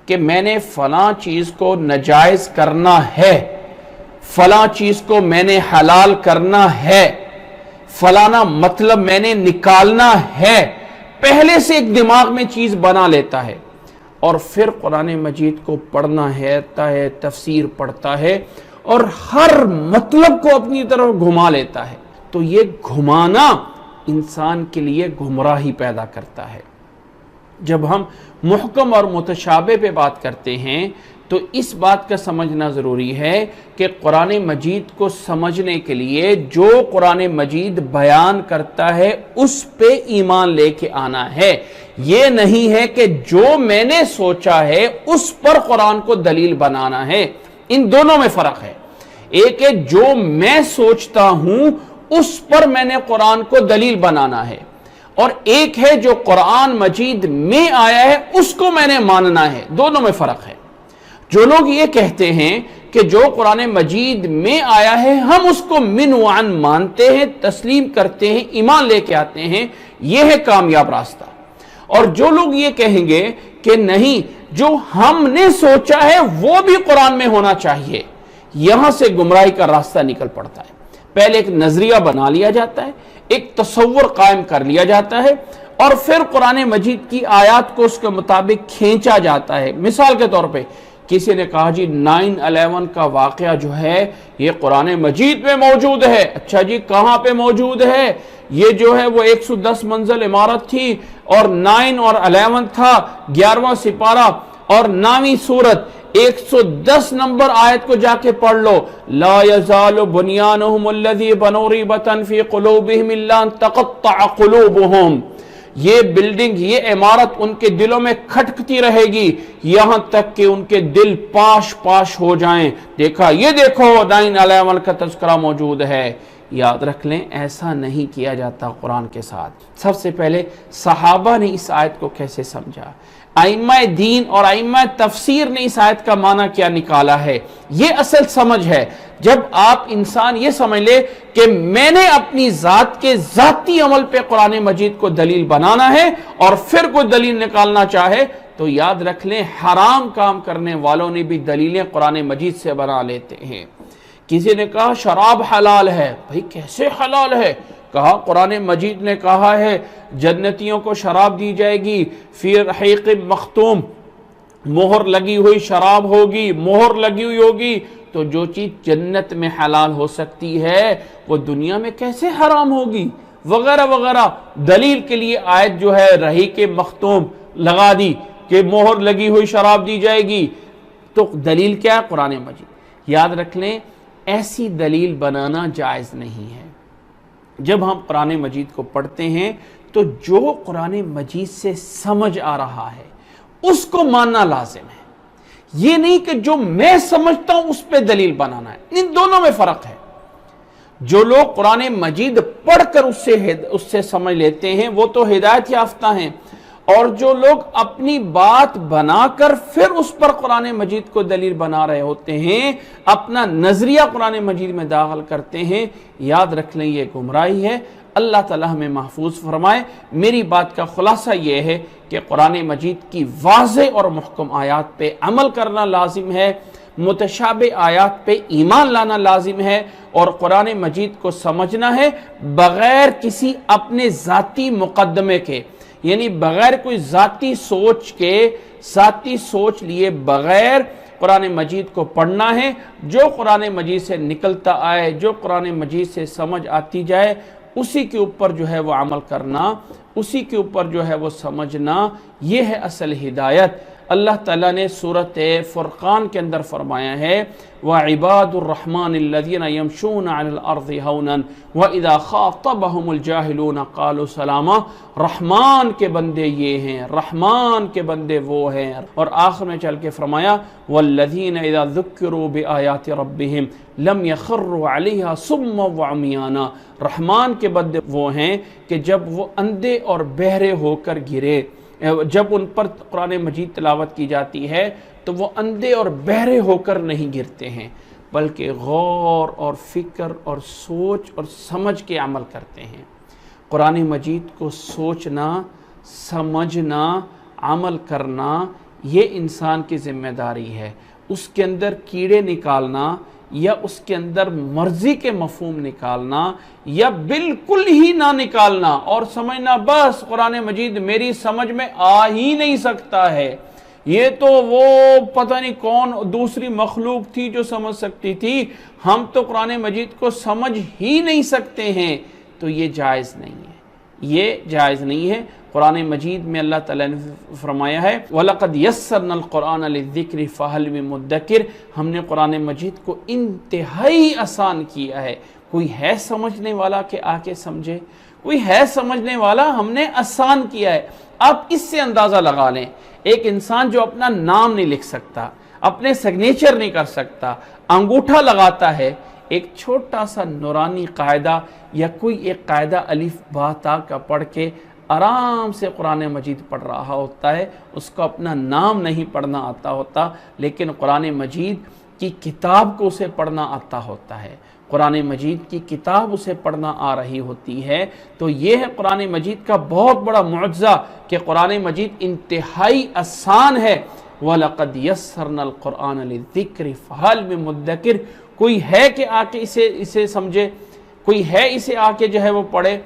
کہ میں نے فلاں چیز کو ناجائز کرنا ہے، فلاں چیز کو میں نے حلال کرنا ہے، فلانا مطلب میں نے نکالنا ہے، پہلے سے ایک دماغ میں چیز بنا لیتا ہے، اور پھر قرآن مجید کو پڑھنا ہے، تفسیر پڑھتا ہے، اور ہر مطلب کو اپنی طرف گھما لیتا ہے، تو یہ گھمانا انسان کے لیے گمراہی پیدا کرتا ہے۔ جب ہم محکم اور متشابہ پہ بات کرتے ہیں تو اس بات کا سمجھنا ضروری ہے کہ قرآن مجید کو سمجھنے کے لیے جو قرآن مجید بیان کرتا ہے اس پہ ایمان لے کے آنا ہے۔ یہ نہیں ہے کہ جو میں نے سوچا ہے اس پر قرآن کو دلیل بنانا ہے۔ ان دونوں میں فرق ہے۔ ایک ہے جو میں سوچتا ہوں اس پر میں نے قرآن کو دلیل بنانا ہے، اور ایک ہے جو قرآن مجید میں آیا ہے اس کو میں نے ماننا ہے۔ دونوں میں فرق ہے۔ جو لوگ یہ کہتے ہیں کہ جو قرآن مجید میں آیا ہے ہم اس کو من وعن مانتے ہیں، تسلیم کرتے ہیں، ایمان لے کے آتے ہیں، یہ ہے کامیاب راستہ۔ اور جو لوگ یہ کہیں گے کہ نہیں، جو ہم نے سوچا ہے وہ بھی قرآن میں ہونا چاہیے، یہاں سے گمراہی کا راستہ نکل پڑتا ہے۔ پہلے ایک نظریہ بنا لیا جاتا ہے، ایک تصور قائم کر لیا جاتا ہے، اور پھر قرآن مجید کی آیات کو اس کے مطابق کھینچا جاتا ہے۔ مثال کے طور پہ کسی نے کہا جی 9/11 کا واقعہ جو ہے یہ قرآن مجید میں موجود ہے۔ اچھا جی کہاں پہ موجود ہے؟ یہ جو ہے وہ 110 منزل عمارت تھی، اور 9 اور 11 تھا 11واں سپارہ اور 9ویں سورت، 110 نمبر آیت کو جا کے پڑھ لو۔ لا يزال بنيانهم الذي بنوا ريبة في قلوبهم الا ان تقطع قلوبهم، یہ بلڈنگ، یہ عمارت ان کے دلوں میں کھٹکتی رہے گی یہاں تک کہ ان کے دل پاش پاش ہو جائیں۔ دیکھا، یہ دیکھو 9/11 کا تذکرہ موجود ہے۔ یاد رکھ لیں ایسا نہیں کیا جاتا قرآن کے ساتھ۔ سب سے پہلے صحابہ نے اس آیت کو کیسے سمجھا، ائمہ دین اور ائمہ تفسیر نے اس آیت کا معنی کیا نکالا ہے، یہ اصل سمجھ ہے۔ جب آپ انسان یہ سمجھ لے کہ میں نے اپنی ذات کے ذاتی عمل پہ قرآن مجید کو دلیل بنانا ہے اور پھر کوئی دلیل نکالنا چاہے تو یاد رکھ لیں حرام کام کرنے والوں نے بھی دلیلیں قرآن مجید سے بنا لیتے ہیں۔ کسی نے کہا شراب حلال ہے، بھائی کیسے حلال ہے؟ کہا قرآن مجید نے کہا ہے جنتیوں کو شراب دی جائے گی، فی رحیق مختوم، مہر لگی ہوئی شراب ہوگی، مہر لگی ہوئی ہوگی، تو جو چیز جنت میں حلال ہو سکتی ہے وہ دنیا میں کیسے حرام ہوگی، وغیرہ وغیرہ۔ دلیل کے لیے آیت جو ہے رحیق مختوم لگا دی کہ مہر لگی ہوئی شراب دی جائے گی، تو دلیل کیا ہے؟ قرآن مجید۔ یاد رکھ لیں ایسی دلیل بنانا جائز نہیں ہے۔ جب ہم قرآن مجید کو پڑھتے ہیں تو جو قرآن مجید سے سمجھ آ رہا ہے اس کو ماننا لازم ہے، یہ نہیں کہ جو میں سمجھتا ہوں اس پہ دلیل بنانا ہے۔ ان دونوں میں فرق ہے۔ جو لوگ قرآن مجید پڑھ کر اس سے سمجھ لیتے ہیں وہ تو ہدایت یافتہ ہیں، اور جو لوگ اپنی بات بنا کر پھر اس پر قرآن مجید کو دلیل بنا رہے ہوتے ہیں، اپنا نظریہ قرآن مجید میں داخل کرتے ہیں، یاد رکھ لیں یہ گمراہی ہے۔ اللہ تعالی ہمیں محفوظ فرمائے۔ میری بات کا خلاصہ یہ ہے کہ قرآن مجید کی واضح اور محکم آیات پہ عمل کرنا لازم ہے، متشابہ آیات پہ ایمان لانا لازم ہے، اور قرآن مجید کو سمجھنا ہے بغیر کسی اپنے ذاتی مقدمے کے، یعنی بغیر کوئی ذاتی سوچ کے، ذاتی سوچ لیے بغیر قرآن مجید کو پڑھنا ہے۔ جو قرآن مجید سے نکلتا آئے، جو قرآن مجید سے سمجھ آتی جائے، اسی کے اوپر جو ہے وہ عمل کرنا، اسی کے اوپر جو ہے وہ سمجھنا، یہ ہے اصل ہدایت۔ اللہ تعالیٰ نے سورۃ فرقان کے اندر فرمایا ہے وَعِبَادُ الرَّحْمَنِ الَّذِينَ يَمْشُونَ عَلَى الْأَرْضِ هَوْنًا وَإِذَا خَاطَبَهُمُ الْجَاهِلُونَ قَالُوا سَلَامًا۔ رحمان کے بندے یہ ہیں، رحمان کے بندے وہ ہیں، اور آخر میں چل کے فرمایا وَالَّذِينَ إِذَا ذُكِّرُوا بِآيَاتِ رَبِّهِمْ لَمْ يَخِرُّوا عَلَيْهَا صُمًّا وَعُمْيَانًا۔ رحمان کے بندے وہ ہیں کہ جب وہ اندھے اور بہرے ہو کر گرے، جب ان پر قرآن مجید تلاوت کی جاتی ہے تو وہ اندھے اور بہرے ہو کر نہیں گرتے ہیں، بلکہ غور اور فکر اور سوچ اور سمجھ کے عمل کرتے ہیں۔ قرآن مجید کو سوچنا، سمجھنا، عمل کرنا، یہ انسان کی ذمہ داری ہے۔ اس کے اندر کیڑے نکالنا یا اس کے اندر مرضی کے مفہوم نکالنا یا بالکل ہی نہ نکالنا اور سمجھنا بس قرآن مجید میری سمجھ میں آ ہی نہیں سکتا ہے، یہ تو وہ پتہ نہیں کون دوسری مخلوق تھی جو سمجھ سکتی تھی، ہم تو قرآن مجید کو سمجھ ہی نہیں سکتے ہیں، تو یہ جائز نہیں ہے، یہ جائز نہیں ہے۔ قرآن مجید میں اللہ تعالیٰ نے فرمایا ہے وَلَقَدْ يَسَّرْنَا الْقُرْآنَ لِلذِّكْرِ فَهَلْ مِن مُدَّكِرٍ، ہم نے قرآن مجید کو انتہائی آسان کیا ہے۔ کوئی ہے سمجھنے والا کہ آ کے سمجھے؟ کوئی ہے سمجھنے والا؟ ہم نے آسان کیا ہے۔ آپ اس سے اندازہ لگا لیں، ایک انسان جو اپنا نام نہیں لکھ سکتا، اپنے سگنیچر نہیں کر سکتا، انگوٹھا لگاتا ہے، ایک چھوٹا سا نورانی قاعدہ یا کوئی ایک قاعدہ الف با تا کا پڑھ کے آرام سے قرآن مجید پڑھ رہا ہوتا ہے، اس کو اپنا نام نہیں پڑھنا آتا ہوتا، لیکن قرآن مجید کی کتاب کو اسے پڑھنا آتا ہوتا ہے، قرآن مجید کی کتاب اسے پڑھنا آ رہی ہوتی ہے۔ تو یہ ہے قرآن مجید کا بہت بڑا معجزہ کہ قرآن مجید انتہائی آسان ہے۔ وَلَقَدْ يَسَّرْنَا الْقُرْآنَ لِلذِّكْرِ فَهَلْ مِن مُدَّكِرٍ، کوئی ہے کہ آ کے اسے سمجھے، کوئی ہے اسے آ کے جو ہے وہ پڑھے؟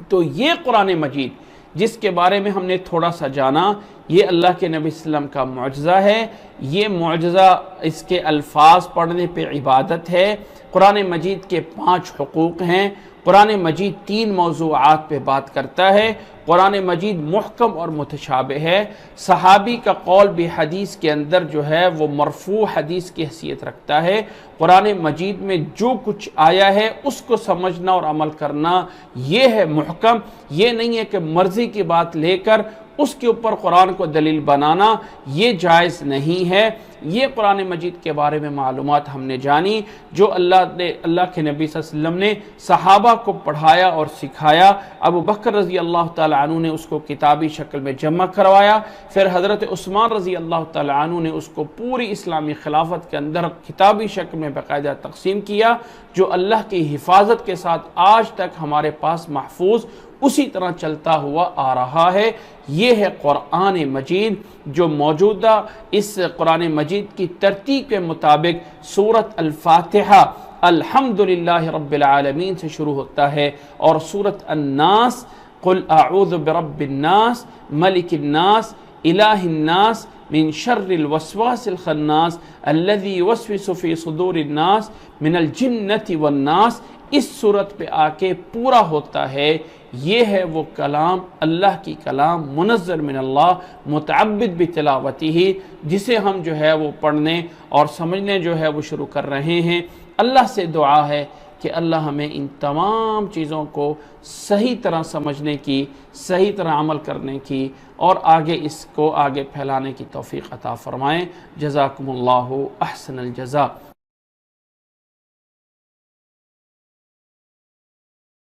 تو یہ قرآن مجید جس کے بارے میں ہم نے تھوڑا سا جانا، یہ اللہ کے نبی صلی اللہ علیہ وسلم کا معجزہ ہے، یہ معجزہ اس کے الفاظ پڑھنے پہ عبادت ہے۔ قرآن مجید کے 5 حقوق ہیں، قرآن مجید 3 موضوعات پہ بات کرتا ہے، قرآن مجید محکم اور متشابہ ہے، صحابی کا قول بھی حدیث کے اندر جو ہے وہ مرفوع حدیث کی حیثیت رکھتا ہے۔ قرآن مجید میں جو کچھ آیا ہے اس کو سمجھنا اور عمل کرنا، یہ ہے محکم۔ یہ نہیں ہے کہ مرضی کی بات لے کر اس کے اوپر قرآن کو دلیل بنانا، یہ جائز نہیں ہے۔ یہ قرآن مجید کے بارے میں معلومات ہم نے جانی جو اللہ کے نبی صلی اللہ علیہ وسلم نے صحابہ کو پڑھایا اور سکھایا۔ ابو بکر رضی اللہ تعالی عنہ نے اس کو کتابی شکل میں جمع کروایا، پھر حضرت عثمان رضی اللہ تعالی عنہ نے اس کو پوری اسلامی خلافت کے اندر کتابی شکل میں باقاعدہ تقسیم کیا، جو اللہ کی حفاظت کے ساتھ آج تک ہمارے پاس محفوظ اسی طرح چلتا ہوا آ رہا ہے۔ یہ ہے قرآن مجید جو موجودہ اس قرآن مجید کی ترتیب کے مطابق سورۃ الفاتحہ الحمدللہ رب العالمین سے شروع ہوتا ہے، اور سورۃ الناس قل اعوذ برب الناس ملک الناس الہ الناس من شر الوسواس الخناس الذي يوسوس في صدور الناس من الجنۃ والناس، اس صورت پہ آ کے پورا ہوتا ہے۔ یہ ہے وہ کلام، اللہ کی کلام منزل من اللہ متعبد بتلاوتہ، جسے ہم جو ہے وہ پڑھنے اور سمجھنے جو ہے وہ شروع کر رہے ہیں۔ اللہ سے دعا ہے کہ اللہ ہمیں ان تمام چیزوں کو صحیح طرح سمجھنے کی، صحیح طرح عمل کرنے کی اور آگے اس کو آگے پھیلانے کی توفیق عطا فرمائیں۔ جزاکم اللہ احسن الجزاء۔